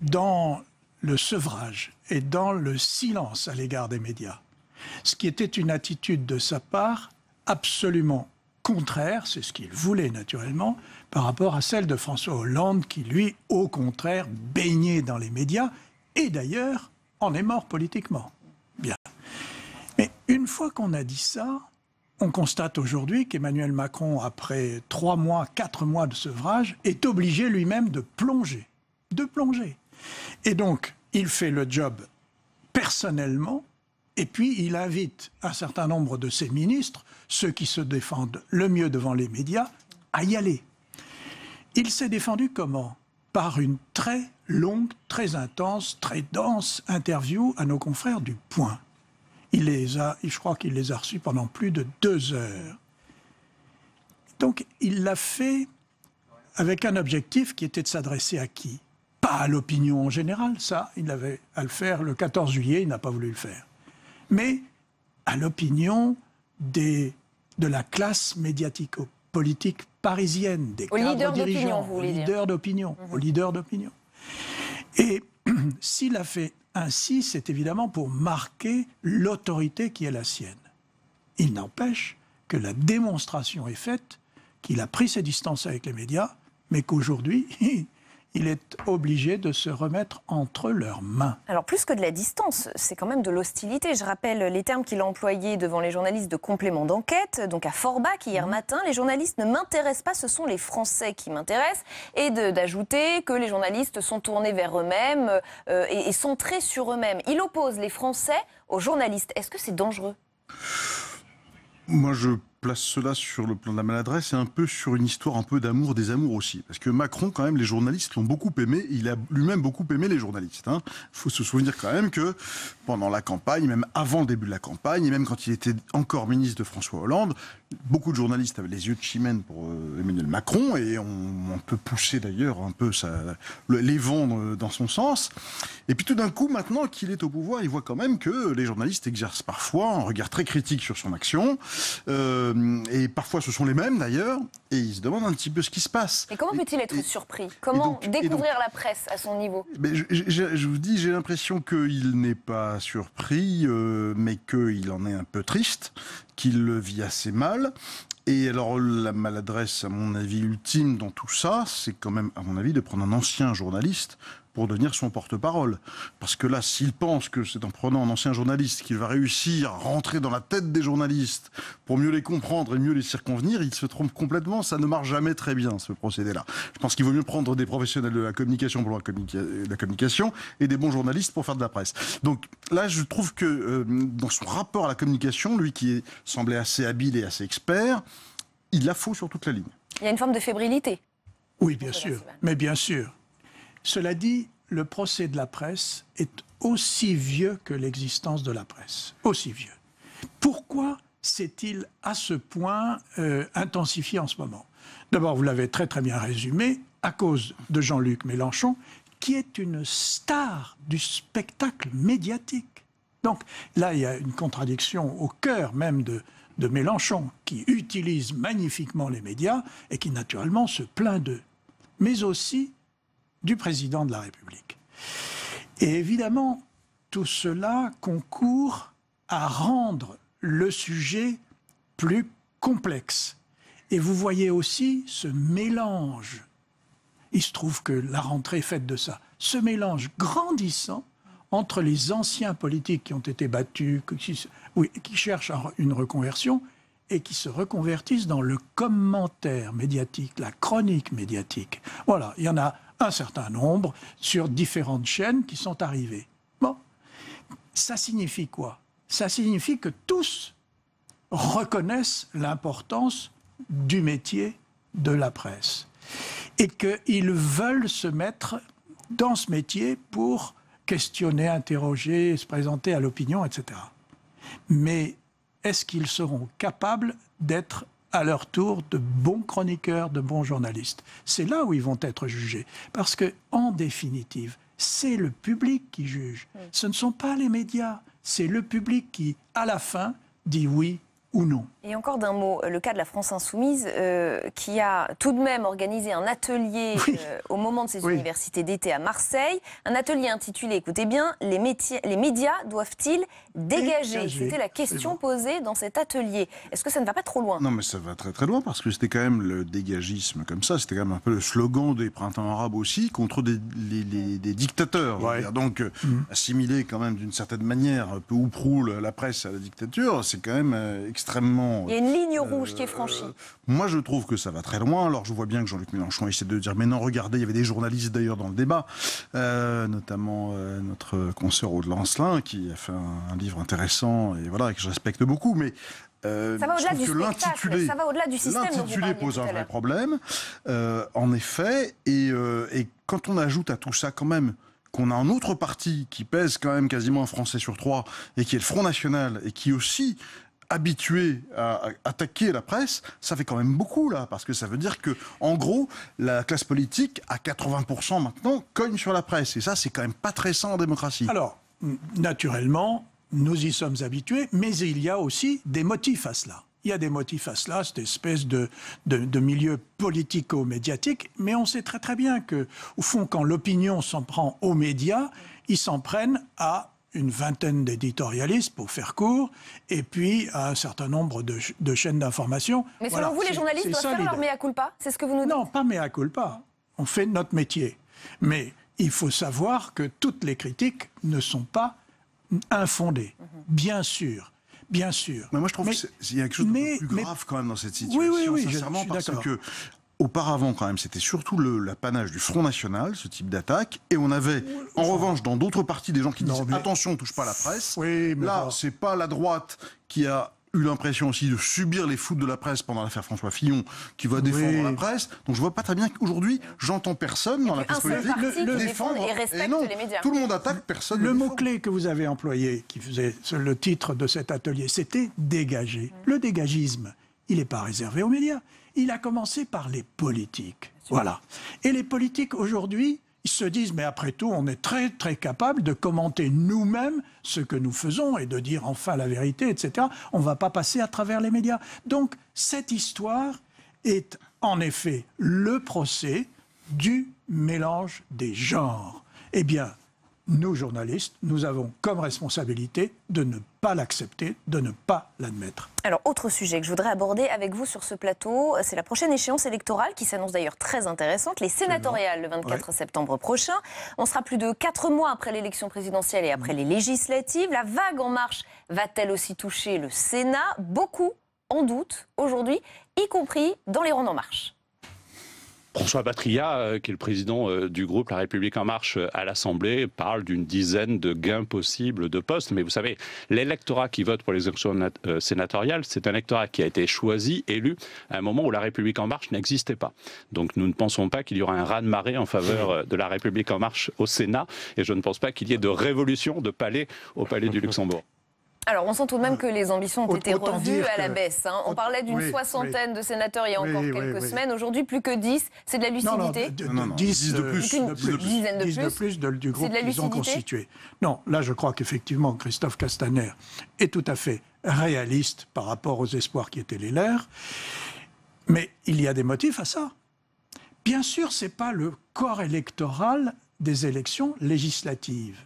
dans le sevrage et dans le silence à l'égard des médias. Ce qui était une attitude de sa part absolument contraire, c'est ce qu'il voulait naturellement, par rapport à celle de François Hollande qui, lui, au contraire, baignait dans les médias et d'ailleurs en est mort politiquement. Bien. Mais une fois qu'on a dit ça, on constate aujourd'hui qu'Emmanuel Macron, après 3 mois, 4 mois de sevrage, est obligé lui-même de plonger. De plonger. Et donc, il fait le job personnellement, et puis il invite un certain nombre de ses ministres, ceux qui se défendent le mieux devant les médias, à y aller. Il s'est défendu comment ? Par une très longue, très intense, très dense interview à nos confrères du Point. Je crois qu'il les a reçus pendant plus de 2 heures. Donc il l'a fait avec un objectif qui était de s'adresser à qui ? Pas à l'opinion en général, ça, il avait à le faire le 14 juillet, il n'a pas voulu le faire. Mais à l'opinion de la classe médiatico-politique parisienne, des cadres dirigeants, aux leaders d'opinion. Et s'il a fait ainsi, c'est évidemment pour marquer l'autorité qui est la sienne. Il n'empêche que la démonstration est faite qu'il a pris ses distances avec les médias, mais qu'aujourd'hui, il est obligé de se remettre entre leurs mains. Alors plus que de la distance, c'est quand même de l'hostilité. Je rappelle les termes qu'il a employés devant les journalistes de complément d'enquête, donc à Forbach hier matin. Les journalistes ne m'intéressent pas, ce sont les Français qui m'intéressent. Et d'ajouter que les journalistes sont tournés vers eux-mêmes et centrés sur eux-mêmes. Il oppose les Français aux journalistes. Est-ce que c'est dangereux ? Moi, je place cela sur le plan de la maladresse et un peu sur une histoire un peu d'amour des amours aussi. Parce que Macron, quand même, les journalistes l'ont beaucoup aimé. Il a lui-même beaucoup aimé les journalistes. Il faut se souvenir quand même que pendant la campagne, même avant le début de la campagne, et même quand il était encore ministre de François Hollande, beaucoup de journalistes avaient les yeux de chimène pour Emmanuel Macron et on peut pousser d'ailleurs un peu les vents dans son sens. Et puis tout d'un coup, maintenant qu'il est au pouvoir, il voit quand même que les journalistes exercent parfois un regard très critique sur son action. Et parfois ce sont les mêmes d'ailleurs, et ils se demandent un petit peu ce qui se passe. Et comment peut-il être surpris ? Comment découvrir la presse à son niveau ? Je vous dis, j'ai l'impression qu'il n'est pas surpris, mais qu'il en est un peu triste, qu'il le vit assez mal. Et alors la maladresse, à mon avis, ultime dans tout ça, c'est quand même, à mon avis, de prendre un ancien journaliste pour devenir son porte-parole. Parce que là, s'il pense que c'est en prenant un ancien journaliste qu'il va réussir à rentrer dans la tête des journalistes pour mieux les comprendre et mieux les circonvenir, il se trompe complètement. Ça ne marche jamais très bien, ce procédé-là. Je pense qu'il vaut mieux prendre des professionnels de la communication pour la communication et des bons journalistes pour faire de la presse. Donc là, je trouve que dans son rapport à la communication, lui qui semblait assez habile et assez expert, il la faut sur toute la ligne. Il y a une forme de fébrilité. Oui, bien sûr. Mais bien sûr. Cela dit, le procès de la presse est aussi vieux que l'existence de la presse. Aussi vieux. Pourquoi s'est-il à ce point intensifié en ce moment ? D'abord, vous l'avez très très bien résumé, à cause de Jean-Luc Mélenchon, qui est une star du spectacle médiatique. Donc là, il y a une contradiction au cœur même de Mélenchon, qui utilise magnifiquement les médias et qui naturellement se plaint d'eux. Mais aussi du président de la République. Et évidemment, tout cela concourt à rendre le sujet plus complexe. Et vous voyez aussi ce mélange, il se trouve que la rentrée est faite de ça, ce mélange grandissant entre les anciens politiques qui ont été battus, qui cherchent une reconversion et qui se reconvertissent dans le commentaire médiatique, la chronique médiatique. Voilà, il y en a un certain nombre sur différentes chaînes qui sont arrivées. Bon, ça signifie quoi ? Ça signifie que tous reconnaissent l'importance du métier de la presse et qu'ils veulent se mettre dans ce métier pour questionner, interroger, se présenter à l'opinion, etc. Mais est-ce qu'ils seront capables d'être à leur tour de bons chroniqueurs, de bons journalistes? C'est là où ils vont être jugés. Parce que, en définitive, c'est le public qui juge. Ce ne sont pas les médias. C'est le public qui, à la fin, dit oui ou non. Et encore d'un mot, le cas de la France Insoumise, qui a tout de même organisé un atelier au moment de ses universités d'été à Marseille, un atelier intitulé, écoutez bien, les médias doivent-ils dégager ? C'était la question posée dans cet atelier. Est-ce que ça ne va pas trop loin ? Non, mais ça va très très loin, parce que c'était quand même le dégagisme comme ça, c'était quand même un peu le slogan des printemps arabes aussi, contre des dictateurs. Donc, assimiler quand même d'une certaine manière, peu ou prou, la presse à la dictature, c'est quand même extrêmement... Il y a une ligne rouge qui est franchie. Moi, je trouve que ça va très loin. Alors, je vois bien que Jean-Luc Mélenchon essaie de dire, mais non, regardez, il y avait des journalistes d'ailleurs dans le débat, notamment notre consoeur Aude Lancelin, qui a fait un livre intéressant et voilà, que je respecte beaucoup, mais ça va au-delà du spectacle, ça va au-delà du système. L'intitulé pose un vrai problème, en effet, et quand on ajoute à tout ça quand même qu'on a un autre parti qui pèse quand même quasiment un Français sur 3 et qui est le Front National et qui aussi habitué à attaquer la presse, ça fait quand même beaucoup là, parce que ça veut dire que, en gros, la classe politique, à 80% maintenant, cogne sur la presse. Et ça, c'est quand même pas très sain en démocratie. Alors, naturellement, nous y sommes habitués, mais il y a aussi des motifs à cela. Il y a des motifs à cela, cette espèce de milieu politico-médiatique, mais on sait très très bien que, au fond, quand l'opinion s'en prend aux médias, ils s'en prennent à une vingtaine d'éditorialistes, pour faire court, et puis à un certain nombre de chaînes d'information. Mais selon vous, les journalistes doivent faire leur mea culpa ? C'est ce que vous nous dites ? Non, pas mea culpa. On fait notre métier. Mais il faut savoir que toutes les critiques ne sont pas infondées. Bien sûr. Bien sûr. Mais moi, je trouve qu'il y a quelque chose de plus grave quand même dans cette situation. Oui, sincèrement, je suis parce que auparavant, quand même, c'était surtout l'apanage du Front National, ce type d'attaque. Et on avait, en revanche, dans d'autres partis, des gens qui disaient attention, on ne touche pas à la presse. Oui, mais là, c'est pas la droite qui a eu l'impression aussi de subir les foudres de la presse pendant l'affaire François Fillon, qui va défendre la presse. Donc je vois pas très bien qu'aujourd'hui, j'entends personne dans la presse politique défendre. Et respecte les médias. Tout le monde attaque, personne. Le mot-clé que vous avez employé, qui faisait le titre de cet atelier, c'était dégager. Le dégagisme, il n'est pas réservé aux médias. Il a commencé par les politiques. Voilà. Et les politiques, aujourd'hui, ils se disent, mais après tout, on est très, très capable de commenter nous-mêmes ce que nous faisons et de dire enfin la vérité, etc. On ne va pas passer à travers les médias. Donc, cette histoire est en effet le procès du mélange des genres. Eh bien, nous, journalistes, nous avons comme responsabilité de ne pas l'accepter, de ne pas l'admettre. Alors, autre sujet que je voudrais aborder avec vous sur ce plateau, c'est la prochaine échéance électorale qui s'annonce d'ailleurs très intéressante, les sénatoriales le 24 septembre prochain. On sera plus de 4 mois après l'élection présidentielle et après les législatives. La vague En Marche va-t-elle aussi toucher le Sénat? Beaucoup en doutent aujourd'hui, y compris dans les rangs d'En Marche. François Patriat, qui est le président du groupe La République En Marche à l'Assemblée, parle d'une dizaine de gains possibles de postes. Mais vous savez, l'électorat qui vote pour les élections sénatoriales, c'est un électorat qui a été choisi, élu, à un moment où La République En Marche n'existait pas. Donc nous ne pensons pas qu'il y aura un raz-de-marée en faveur de La République En Marche au Sénat. Et je ne pense pas qu'il y ait de révolution de palais au Palais du Luxembourg. Alors, on sent tout de même que les ambitions ont été revues à la baisse. Hein. On parlait d'une soixantaine de sénateurs il y a encore quelques semaines. Aujourd'hui, plus que 10. C'est de la lucidité. Non, 10 de plus. Une dizaine de plus. 10 de plus du groupe qu'ils ont constitué. Non, là, je crois qu'effectivement, Christophe Castaner est tout à fait réaliste par rapport aux espoirs qui étaient les leurs. Mais il y a des motifs à ça. Bien sûr, ce n'est pas le corps électoral des élections législatives.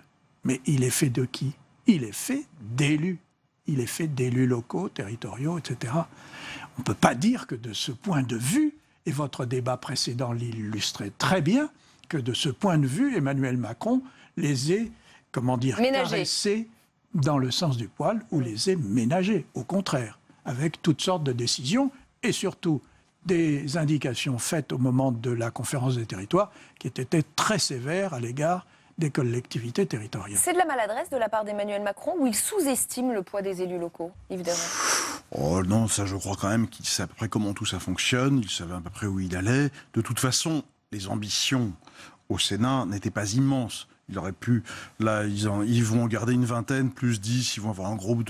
Mais il est fait de qui ? Il est fait d'élus. Il est fait d'élus locaux, territoriaux, etc. On ne peut pas dire que de ce point de vue, et votre débat précédent l'illustrait très bien, que de ce point de vue, Emmanuel Macron les ait, caressés dans le sens du poil ou les ait ménagés. Au contraire, avec toutes sortes de décisions et surtout des indications faites au moment de la conférence des territoires qui étaient très sévères à l'égard des collectivités territoriales. C'est de la maladresse de la part d'Emmanuel Macron ou il sous-estime le poids des élus locaux, évidemment? Oh non, ça je crois quand même qu'il sait à peu près comment tout ça fonctionne, il savait à peu près où il allait. De toute façon, les ambitions au Sénat n'étaient pas immenses. Il aurait pu, là ils vont en garder une vingtaine, plus 10, ils vont avoir un groupe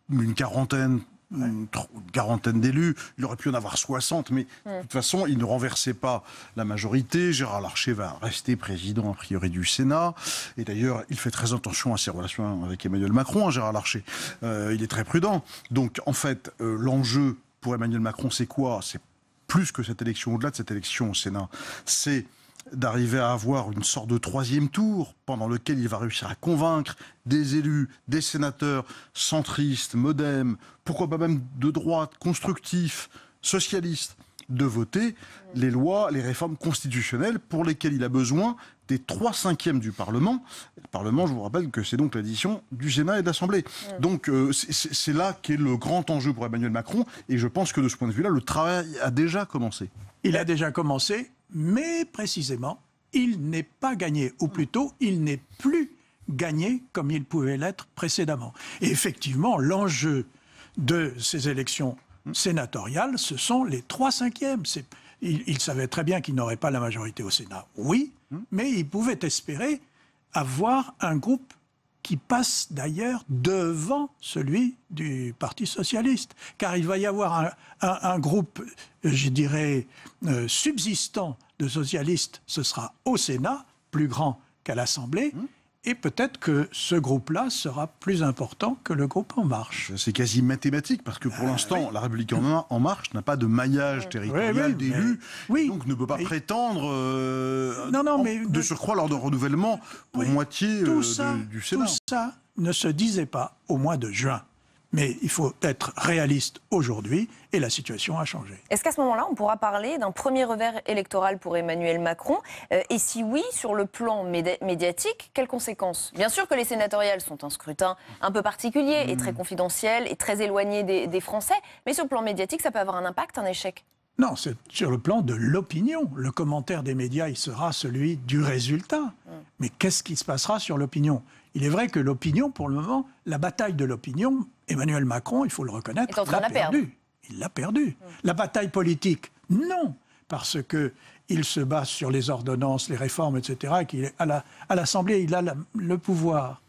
d'une quarantaine, une quarantaine d'élus, il aurait pu en avoir 60, mais de toute façon, il ne renversait pas la majorité. Gérard Larcher va rester président, a priori, du Sénat. Et d'ailleurs, il fait très attention à ses relations avec Emmanuel Macron, Gérard Larcher. Il est très prudent. Donc, en fait, l'enjeu pour Emmanuel Macron, c'est quoi? C'est plus que cette élection, au-delà de cette élection au Sénat. C'est d'arriver à avoir une sorte de troisième tour pendant lequel il va réussir à convaincre des élus, des sénateurs centristes, modem, pourquoi pas même de droite, constructifs, socialistes, de voter les lois, les réformes constitutionnelles pour lesquelles il a besoin des 3/5 du Parlement. Le Parlement, je vous rappelle que c'est donc l'addition du Sénat et de l'Assemblée. Donc c'est là qu'est le grand enjeu pour Emmanuel Macron et je pense que de ce point de vue-là, le travail a déjà commencé. Il a déjà commencé, mais précisément, il n'est pas gagné, ou plutôt, il n'est plus gagné comme il pouvait l'être précédemment. Et effectivement, l'enjeu de ces élections sénatoriales, ce sont les 3/5. Il savait très bien qu'il n'aurait pas la majorité au Sénat, oui, mais il pouvait espérer avoir un groupe qui passe d'ailleurs devant celui du Parti socialiste. Car il va y avoir un groupe, je dirais, subsistant de socialistes, ce sera au Sénat, plus grand qu'à l'Assemblée, et peut-être que ce groupe-là sera plus important que le groupe En Marche. C'est quasi mathématique, parce que pour l'instant, la République En Marche n'a pas de maillage territorial d'élus, donc ne peut pas prétendre de surcroît lors de renouvellement pour moitié du Sénat. Tout ça ne se disait pas au mois de juin. Mais il faut être réaliste aujourd'hui et la situation a changé. Est-ce qu'à ce moment-là, on pourra parler d'un premier revers électoral pour Emmanuel Macron? Et si oui, sur le plan médiatique, quelles conséquences? Bien sûr que les sénatoriales sont un scrutin un peu particulier et très confidentiel et très éloigné des Français, mais sur le plan médiatique, ça peut avoir un impact, un échec? Non, c'est sur le plan de l'opinion. Le commentaire des médias, il sera celui du résultat. Mais qu'est-ce qui se passera sur l'opinion? Il est vrai que l'opinion, pour le moment, la bataille de l'opinion, Emmanuel Macron, il faut le reconnaître, l'a perdu. Il l'a perdu. La bataille politique, non, parce qu'il se base sur les ordonnances, les réformes, etc., et qu'à l'Assemblée, il a le pouvoir.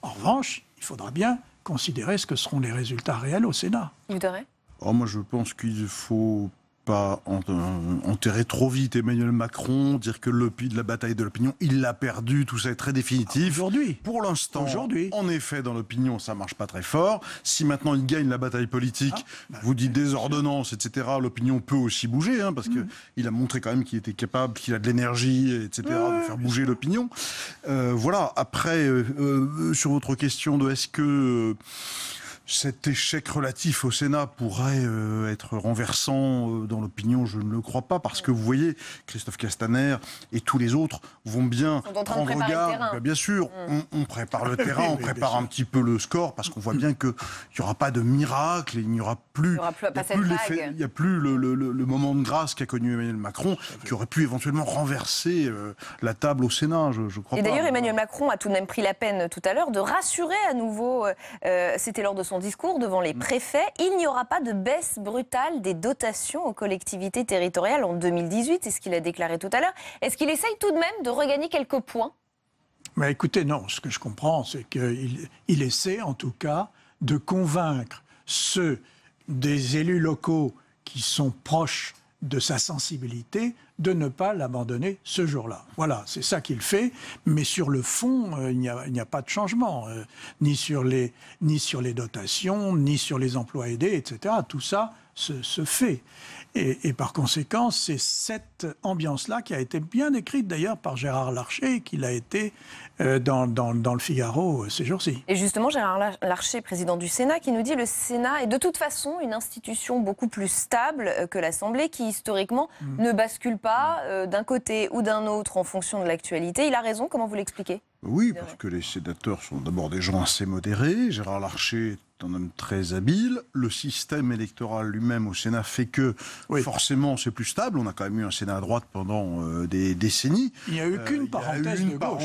En revanche, il faudra bien considérer ce que seront les résultats réels au Sénat. Yves Deray ? Moi, je pense qu'il faut pas enterrer trop vite Emmanuel Macron, dire que la bataille de l'opinion, il l'a perdu, tout ça est très définitif. Aujourd'hui. Pour l'instant, en effet, dans l'opinion, ça marche pas très fort. Si maintenant il gagne la bataille politique, vous dites des ordonnances, etc., l'opinion peut aussi bouger, parce qu'il a montré quand même qu'il était capable, qu'il a de l'énergie, etc., de faire bouger l'opinion. Voilà. Après, sur votre question de est-ce que cet échec relatif au Sénat pourrait être renversant dans l'opinion, je ne le crois pas, parce que vous voyez, Christophe Castaner et tous les autres vont bien prendre garde. Bien sûr, on prépare le terrain, on prépare un petit peu le score, parce qu'on voit bien qu'il n'y aura pas de miracle, et il n'y aura plus le moment de grâce qu'a connu Emmanuel Macron, qui aurait pu éventuellement renverser la table au Sénat, je crois pas. Et d'ailleurs, Emmanuel Macron a tout de même pris la peine tout à l'heure de rassurer à nouveau, c'était lors de son discours devant les préfets, il n'y aura pas de baisse brutale des dotations aux collectivités territoriales en 2018, c'est ce qu'il a déclaré tout à l'heure. Est-ce qu'il essaye tout de même de regagner quelques points? Mais écoutez, non, ce que je comprends, c'est qu'il essaie en tout cas de convaincre ceux des élus locaux qui sont proches de sa sensibilité de ne pas l'abandonner ce jour-là. Voilà, c'est ça qu'il fait, mais sur le fond, il n'y a pas de changement, ni sur les dotations, ni sur les emplois aidés, etc. Tout ça se fait. Et par conséquent, c'est cette ambiance-là qui a été bien décrite d'ailleurs par Gérard Larcher, qu'il a été dans le Figaro ces jours-ci. Et justement, Gérard Larcher, président du Sénat, qui nous dit que le Sénat est de toute façon une institution beaucoup plus stable que l'Assemblée, qui historiquement ne bascule pas d'un côté ou d'un autre en fonction de l'actualité. Il a raison, comment vous l'expliquez? Oui, parce que les sénateurs sont d'abord des gens assez modérés. Gérard Larcher est un homme très habile. Le système électoral lui-même au Sénat fait que forcément c'est plus stable. On a quand même eu un Sénat à droite pendant des décennies. Il n'y a eu qu'une parenthèse de gauche.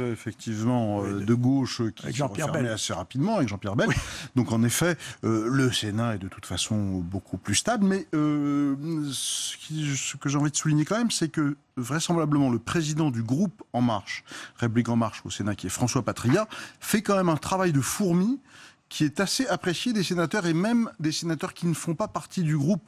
Effectivement, de gauche qui s'est refermée assez rapidement avec Jean-Pierre Bel. Donc en effet, le Sénat est de toute façon beaucoup plus stable. Mais ce que j'ai envie de souligner quand même, c'est que vraisemblablement le président du groupe En Marche, République En Marche au Sénat, qui est François Patriat, fait quand même un travail de fourmi qui est assez apprécié des sénateurs et même des sénateurs qui ne font pas partie du groupe.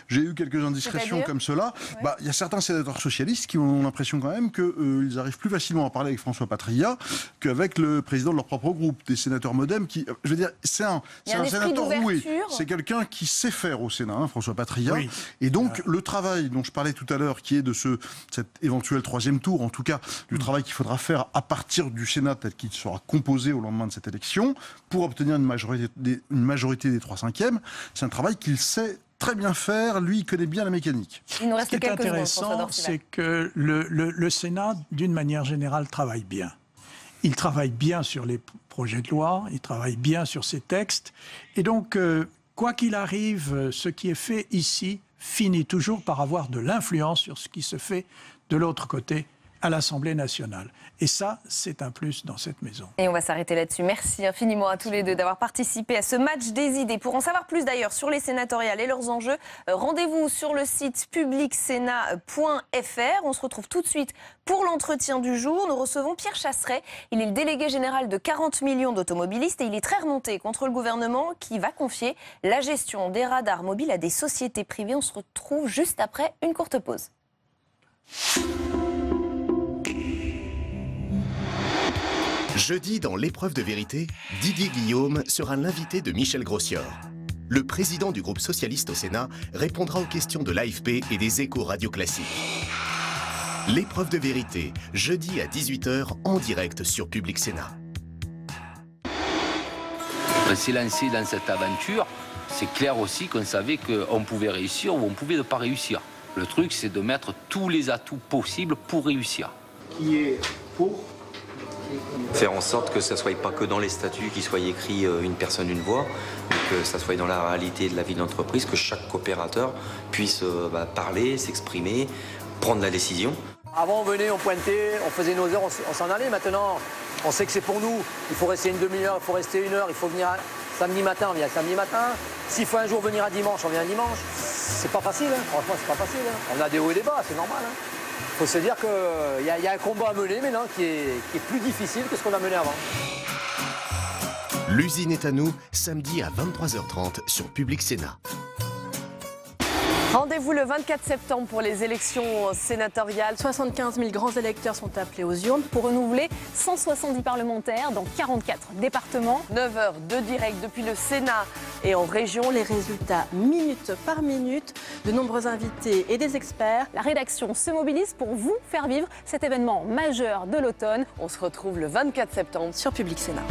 J'ai eu quelques indiscrétions comme cela. Il y a certains sénateurs socialistes qui ont l'impression quand même qu'ils arrivent plus facilement à parler avec François Patriat qu'avec le président de leur propre groupe. Des sénateurs modem qui, je veux dire, c'est un sénateur roué. C'est quelqu'un qui sait faire au Sénat, François Patriat. Oui. Et donc le travail dont je parlais tout à l'heure, qui est de cet éventuel troisième tour, en tout cas du travail qu'il faudra faire à partir du Sénat tel qu'il sera composé au lendemain de cette élection, pour obtenir une majorité des 3/5, c'est un travail qu'il sait très bien faire. Lui, il connaît bien la mécanique. Il nous reste Ce qui est intéressant, c'est que le Sénat, d'une manière générale, travaille bien. Il travaille bien sur les projets de loi, il travaille bien sur ses textes. Et donc, quoi qu'il arrive, ce qui est fait ici finit toujours par avoir de l'influence sur ce qui se fait de l'autre côté, à l'Assemblée nationale. Et ça, c'est un plus dans cette maison. Et on va s'arrêter là-dessus. Merci infiniment à tous les deux d'avoir participé à ce match des idées. Pour en savoir plus d'ailleurs sur les sénatoriales et leurs enjeux, rendez-vous sur le site publicsenat.fr. On se retrouve tout de suite pour l'entretien du jour. Nous recevons Pierre Chasseret. Il est le délégué général de 40 millions d'automobilistes et il est très remonté contre le gouvernement qui va confier la gestion des radars mobiles à des sociétés privées. On se retrouve juste après une courte pause. Jeudi, dans l'épreuve de vérité, Didier Guillaume sera l'invité de Michel Grossior. Le président du groupe socialiste au Sénat répondra aux questions de l'AFP et des échos radio classiques. L'épreuve de vérité, jeudi à 18h en direct sur Public Sénat. On s'est lancé dans cette aventure. C'est clair aussi qu'on savait qu'on pouvait réussir ou on pouvait ne pas réussir. Le truc, c'est de mettre tous les atouts possibles pour réussir. Qui est pour faire en sorte que ça ne soit pas que dans les statuts qu'il soit écrit une personne, une voix, mais que ça soit dans la réalité de la vie de l'entreprise, que chaque coopérateur puisse parler, s'exprimer, prendre la décision. Avant, on venait, on pointait, on faisait nos heures, on s'en allait. Maintenant, on sait que c'est pour nous. Il faut rester une demi-heure, il faut rester une heure, il faut venir samedi matin, on vient samedi matin. S'il faut un jour venir à dimanche, on vient à dimanche. C'est pas facile, hein. Franchement, c'est pas facile. Hein. On a des hauts et des bas, c'est normal. Il faut se dire qu'il y a un combat à mener maintenant qui est plus difficile que ce qu'on a mené avant. L'usine est à nous, samedi à 23h30 sur Public Sénat. Rendez-vous le 24 septembre pour les élections sénatoriales. 75 000 grands électeurs sont appelés aux urnes pour renouveler 170 parlementaires dans 44 départements. 9 heures de direct depuis le Sénat et en région. Les résultats minute par minute, de nombreux invités et des experts. La rédaction se mobilise pour vous faire vivre cet événement majeur de l'automne. On se retrouve le 24 septembre sur Public Sénat.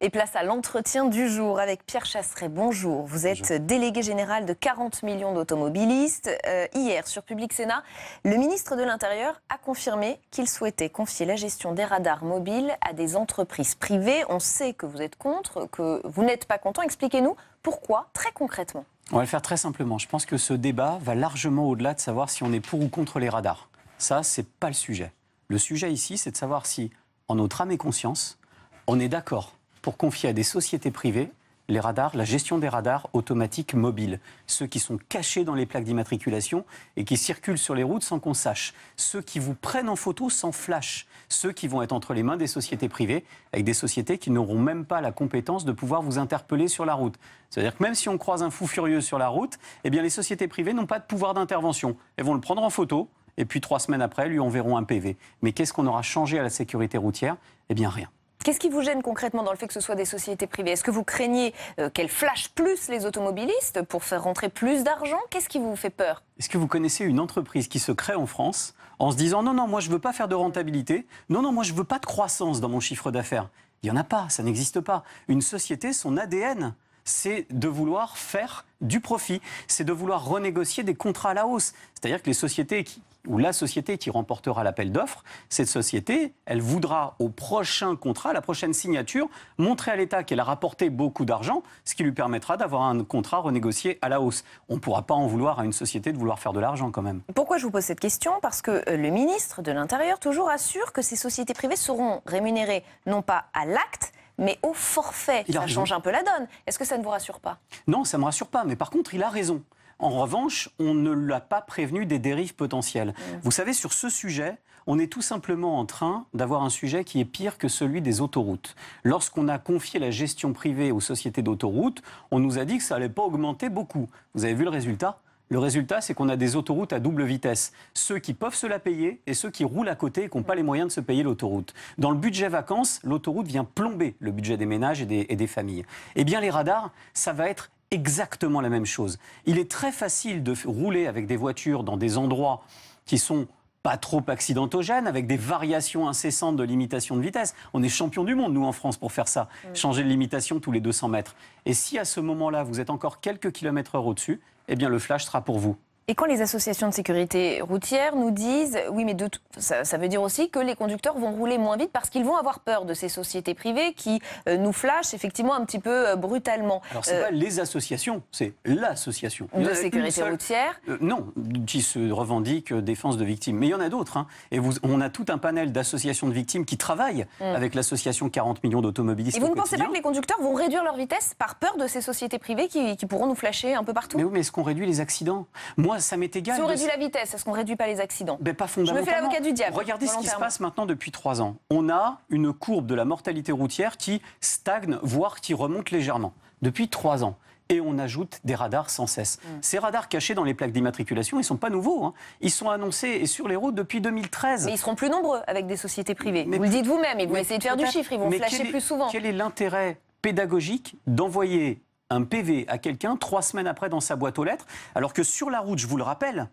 Et place à l'entretien du jour avec Pierre Chasseret. Bonjour, vous êtes délégué général de 40 millions d'automobilistes. Hier, sur Public Sénat, le ministre de l'Intérieur a confirmé qu'il souhaitait confier la gestion des radars mobiles à des entreprises privées. On sait que vous êtes contre, que vous n'êtes pas content. Expliquez-nous pourquoi, très concrètement. On va le faire très simplement. Je pense que ce débat va largement au-delà de savoir si on est pour ou contre les radars. Ça, c'est pas le sujet. Le sujet ici, c'est de savoir si, en notre âme et conscience, on est d'accord pour confier à des sociétés privées les radars, la gestion des radars automatiques mobiles. Ceux qui sont cachés dans les plaques d'immatriculation et qui circulent sur les routes sans qu'on sache. Ceux qui vous prennent en photo sans flash. Ceux qui vont être entre les mains des sociétés privées, avec des sociétés qui n'auront même pas la compétence de pouvoir vous interpeller sur la route. C'est-à-dire que même si on croise un fou furieux sur la route, eh bien les sociétés privées n'ont pas de pouvoir d'intervention. Elles vont le prendre en photo et puis 3 semaines après, lui enverront un PV. Mais qu'est-ce qu'on aura changé à la sécurité routière ? Eh bien rien. Qu'est-ce qui vous gêne concrètement dans le fait que ce soit des sociétés privées ? Est-ce que vous craignez qu'elles flashent plus les automobilistes pour faire rentrer plus d'argent ? Qu'est-ce qui vous fait peur ? Est-ce que vous connaissez une entreprise qui se crée en France en se disant « Non, moi je ne veux pas faire de rentabilité. Non, moi je ne veux pas de croissance dans mon chiffre d'affaires. » Il n'y en a pas, ça n'existe pas. Une société, son ADN, c'est de vouloir faire du profit. C'est de vouloir renégocier des contrats à la hausse. C'est-à-dire que les sociétés ou la société qui remportera l'appel d'offres, cette société, elle voudra au prochain contrat, à la prochaine signature, montrer à l'État qu'elle a rapporté beaucoup d'argent, ce qui lui permettra d'avoir un contrat renégocié à la hausse. On ne pourra pas en vouloir à une société de vouloir faire de l'argent quand même. Pourquoi je vous pose cette question ? Parce que le ministre de l'Intérieur toujours assure que ces sociétés privées seront rémunérées non pas à l'acte, mais au forfait. Ça change un peu la donne. Est-ce que ça ne vous rassure pas ? Non, ça ne me rassure pas, mais par contre, il a raison. En revanche, on ne l'a pas prévenu des dérives potentielles. Vous savez, sur ce sujet, on est tout simplement en train d'avoir un sujet qui est pire que celui des autoroutes. Lorsqu'on a confié la gestion privée aux sociétés d'autoroutes, on nous a dit que ça n'allait pas augmenter beaucoup. Vous avez vu le résultat ? Le résultat, c'est qu'on a des autoroutes à double vitesse. Ceux qui peuvent se la payer et ceux qui roulent à côté et qui n'ont pas les moyens de se payer l'autoroute. Dans le budget vacances, l'autoroute vient plomber le budget des ménages et des familles. Eh bien, les radars, ça va être exactement la même chose. Il est très facile de rouler avec des voitures dans des endroits qui sont pas trop accidentogènes, avec des variations incessantes de limitation de vitesse. On est champion du monde, nous, en France, pour faire ça. Changer de limitation tous les 200 mètres. Et si, à ce moment-là, vous êtes encore quelques kilomètres-heure au-dessus, eh bien, le flash sera pour vous. Et quand les associations de sécurité routière nous disent « oui, mais ça veut dire aussi que les conducteurs vont rouler moins vite parce qu'ils vont avoir peur de ces sociétés privées qui nous flashent effectivement un petit peu brutalement ». Alors, ce n'est pas les associations, c'est l'association. De sécurité routière non, qui se revendique défense de victimes. Mais il y en a d'autres. Hein. Et on a tout un panel d'associations de victimes qui travaillent avec l'association 40 millions d'automobilistes. Et vous ne pensez pas que les conducteurs vont réduire leur vitesse par peur de ces sociétés privées qui pourront nous flasher un peu partout ? Mais oui, mais est-ce qu'on réduit les accidents ? Moi, ça m'est égal. Si on réduit la vitesse, est-ce qu'on ne réduit pas les accidents ? Pas fondamentalement. Je me fais l'avocat du diable. Regardez ce qui se passe maintenant depuis 3 ans. On a une courbe de la mortalité routière qui stagne, voire qui remonte légèrement. Depuis 3 ans. Et on ajoute des radars sans cesse. Ces radars cachés dans les plaques d'immatriculation, ils ne sont pas nouveaux. Hein. Ils sont annoncés sur les routes depuis 2013. Mais ils seront plus nombreux avec des sociétés privées. Vous le dites vous-même, ils vont essayer de faire du chiffre, ils vont flasher plus souvent. Quel est l'intérêt pédagogique d'envoyer un PV à quelqu'un 3 semaines après dans sa boîte aux lettres, alors que sur la route, je vous le rappelle,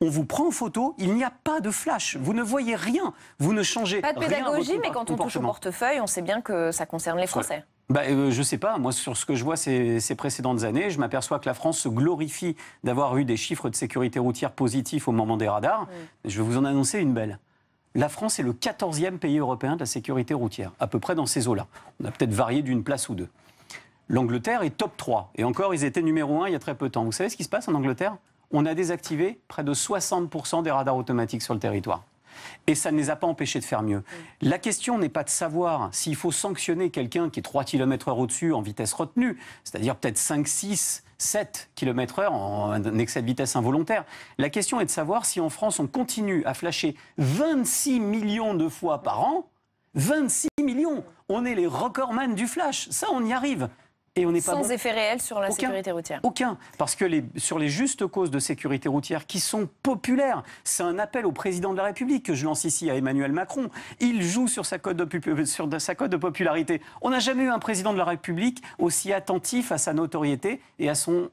on vous prend en photo, il n'y a pas de flash, vous ne voyez rien, vous ne changez rien. Pas de pédagogie, mais quand on touche au portefeuille, on sait bien que ça concerne les Français. Je sais pas, moi sur ce que je vois ces précédentes années, je m'aperçois que la France se glorifie d'avoir eu des chiffres de sécurité routière positifs au moment des radars. Je vais vous en annoncer une belle. La France est le 14e pays européen de la sécurité routière, à peu près dans ces eaux-là. On a peut-être varié d'une place ou deux. L'Angleterre est top 3, et encore ils étaient numéro 1 il y a très peu de temps. Vous savez ce qui se passe en Angleterre ? On a désactivé près de 60% des radars automatiques sur le territoire. Et ça ne les a pas empêchés de faire mieux. La question n'est pas de savoir s'il faut sanctionner quelqu'un qui est 3 km/h au-dessus en vitesse retenue, c'est-à-dire peut-être 5, 6, 7 km/h en excès de vitesse involontaire. La question est de savoir si en France on continue à flasher 26 millions de fois par an. 26 millions. On est les recordman du flash. Ça, on y arrive. Et on n'est pas sans effet réel sur la sécurité routière. Aucun. Parce que sur les justes causes de sécurité routière qui sont populaires, c'est un appel au président de la République que je lance ici à Emmanuel Macron. Il joue sur sa cote de popularité. On n'a jamais eu un président de la République aussi attentif à sa notoriété et à son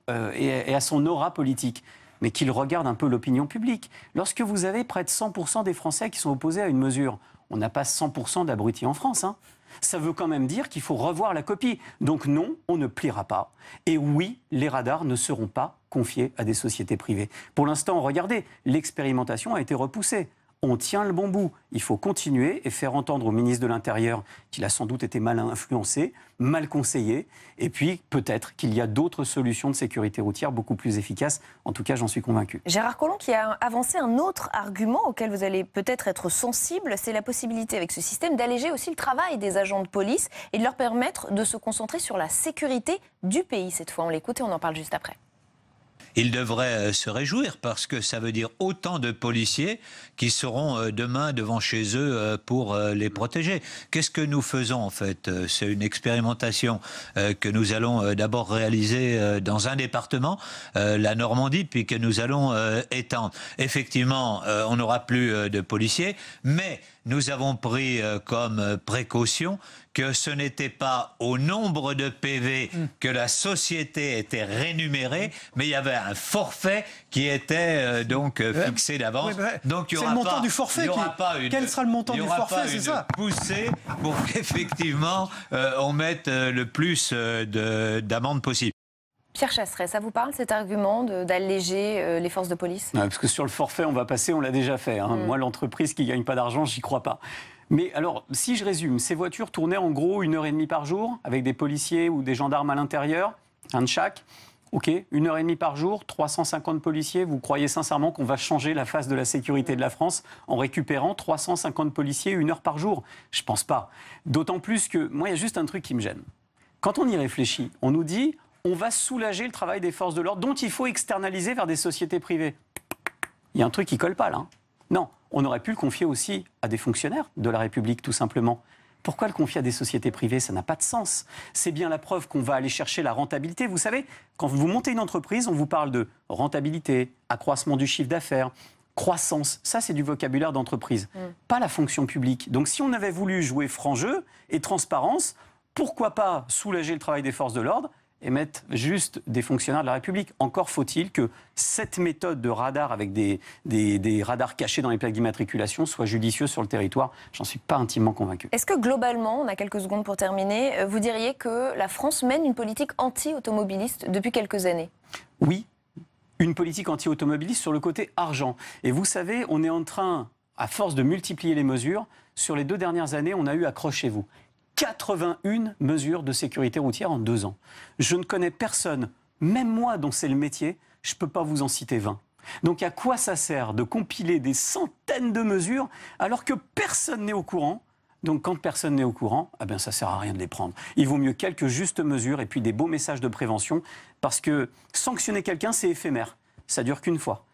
aura politique. Mais qu'il regarde un peu l'opinion publique. Lorsque vous avez près de 100% des Français qui sont opposés à une mesure, on n'a pas 100% d'abrutis en France, hein. Ça veut quand même dire qu'il faut revoir la copie. Donc non, on ne pliera pas. Et oui, les radars ne seront pas confiés à des sociétés privées. Pour l'instant, regardez, l'expérimentation a été repoussée. On tient le bon bout. Il faut continuer et faire entendre au ministre de l'Intérieur qu'il a sans doute été mal influencé, mal conseillé. Et puis, peut-être qu'il y a d'autres solutions de sécurité routière beaucoup plus efficaces. En tout cas, j'en suis convaincu. Gérard Collomb qui a avancé un autre argument auquel vous allez peut-être être sensible, c'est la possibilité avec ce système d'alléger aussi le travail des agents de police et de leur permettre de se concentrer sur la sécurité du pays. Cette fois, on l'écoute et on en parle juste après. Ils devraient se réjouir parce que ça veut dire autant de policiers qui seront demain devant chez eux pour les protéger. Qu'est-ce que nous faisons en fait? C'est une expérimentation que nous allons d'abord réaliser dans un département, la Normandie, puis que nous allons étendre. Effectivement, on n'aura plus de policiers, mais nous avons pris comme précaution que ce n'était pas au nombre de PV que la société était rémunérée, mais il y avait un forfait qui était fixé d'avance. Donc c'est le montant du forfait. Quel sera le montant du forfait, c'est ça? Poussé pour qu'effectivement on mette le plus d'amendes possible. Pierre Chasseret, ça vous parle cet argument d'alléger les forces de police? Non, parce que sur le forfait, on va passer, on l'a déjà fait. Moi, l'entreprise qui ne gagne pas d'argent, j'y crois pas. Mais alors, si je résume, ces voitures tournaient en gros 1h30 par jour, avec des policiers ou des gendarmes à l'intérieur, un de chaque. Ok, 1h30 par jour, 350 policiers. Vous croyez sincèrement qu'on va changer la face de la sécurité de la France en récupérant 350 policiers 1 heure par jour? Je pense pas. D'autant plus que, moi, il y a juste un truc qui me gêne. Quand on y réfléchit, on nous dit on va soulager le travail des forces de l'ordre, dont il faut externaliser vers des sociétés privées. Il y a un truc qui colle pas, là. Non, on aurait pu le confier aussi à des fonctionnaires de la République, tout simplement. Pourquoi le confier à des sociétés privées? Ça n'a pas de sens. C'est bien la preuve qu'on va aller chercher la rentabilité. Vous savez, quand vous montez une entreprise, on vous parle de rentabilité, accroissement du chiffre d'affaires, croissance. Ça, c'est du vocabulaire d'entreprise, pas la fonction publique. Donc si on avait voulu jouer franc jeu et transparence, pourquoi pas soulager le travail des forces de l'ordre et mettre juste des fonctionnaires de la République. Encore faut-il que cette méthode de radar avec des radars cachés dans les plaques d'immatriculation soit judicieuse sur le territoire. J'en suis pas intimement convaincu. Est-ce que globalement, on a quelques secondes pour terminer, vous diriez que la France mène une politique anti-automobiliste depuis quelques années? Oui, une politique anti-automobiliste sur le côté argent. Et vous savez, on est en train, à force de multiplier les mesures, sur les 2 dernières années, on a eu, accrochez-vous, 81 mesures de sécurité routière en 2 ans. Je ne connais personne, même moi dont c'est le métier, je ne peux pas vous en citer 20. Donc à quoi ça sert de compiler des centaines de mesures alors que personne n'est au courant? Donc quand personne n'est au courant, eh bien, ça ne sert à rien de les prendre. Il vaut mieux quelques justes mesures et puis des beaux messages de prévention, parce que sanctionner quelqu'un, c'est éphémère. Ça dure qu'une fois.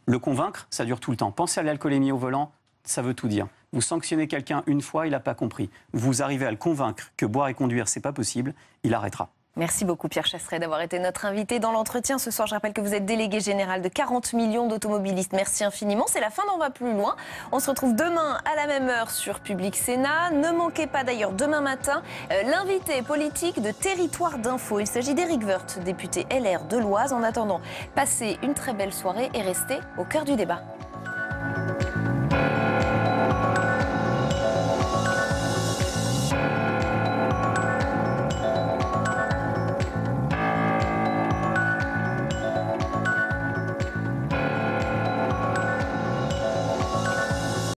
Le convaincre, ça dure tout le temps. Pensez à l'alcoolémie au volant, ça veut tout dire. Vous sanctionnez quelqu'un une fois, il n'a pas compris. Vous arrivez à le convaincre que boire et conduire, c'est pas possible, il arrêtera. Merci beaucoup Pierre Chasseret d'avoir été notre invité dans l'entretien. Ce soir, je rappelle que vous êtes délégué général de 40 millions d'automobilistes. Merci infiniment. C'est la fin d'On va plus loin. On se retrouve demain à la même heure sur Public Sénat. Ne manquez pas d'ailleurs demain matin l'invité politique de Territoire d'Info. Il s'agit d'Éric Woerth, député LR de l'Oise. En attendant, passez une très belle soirée et restez au cœur du débat.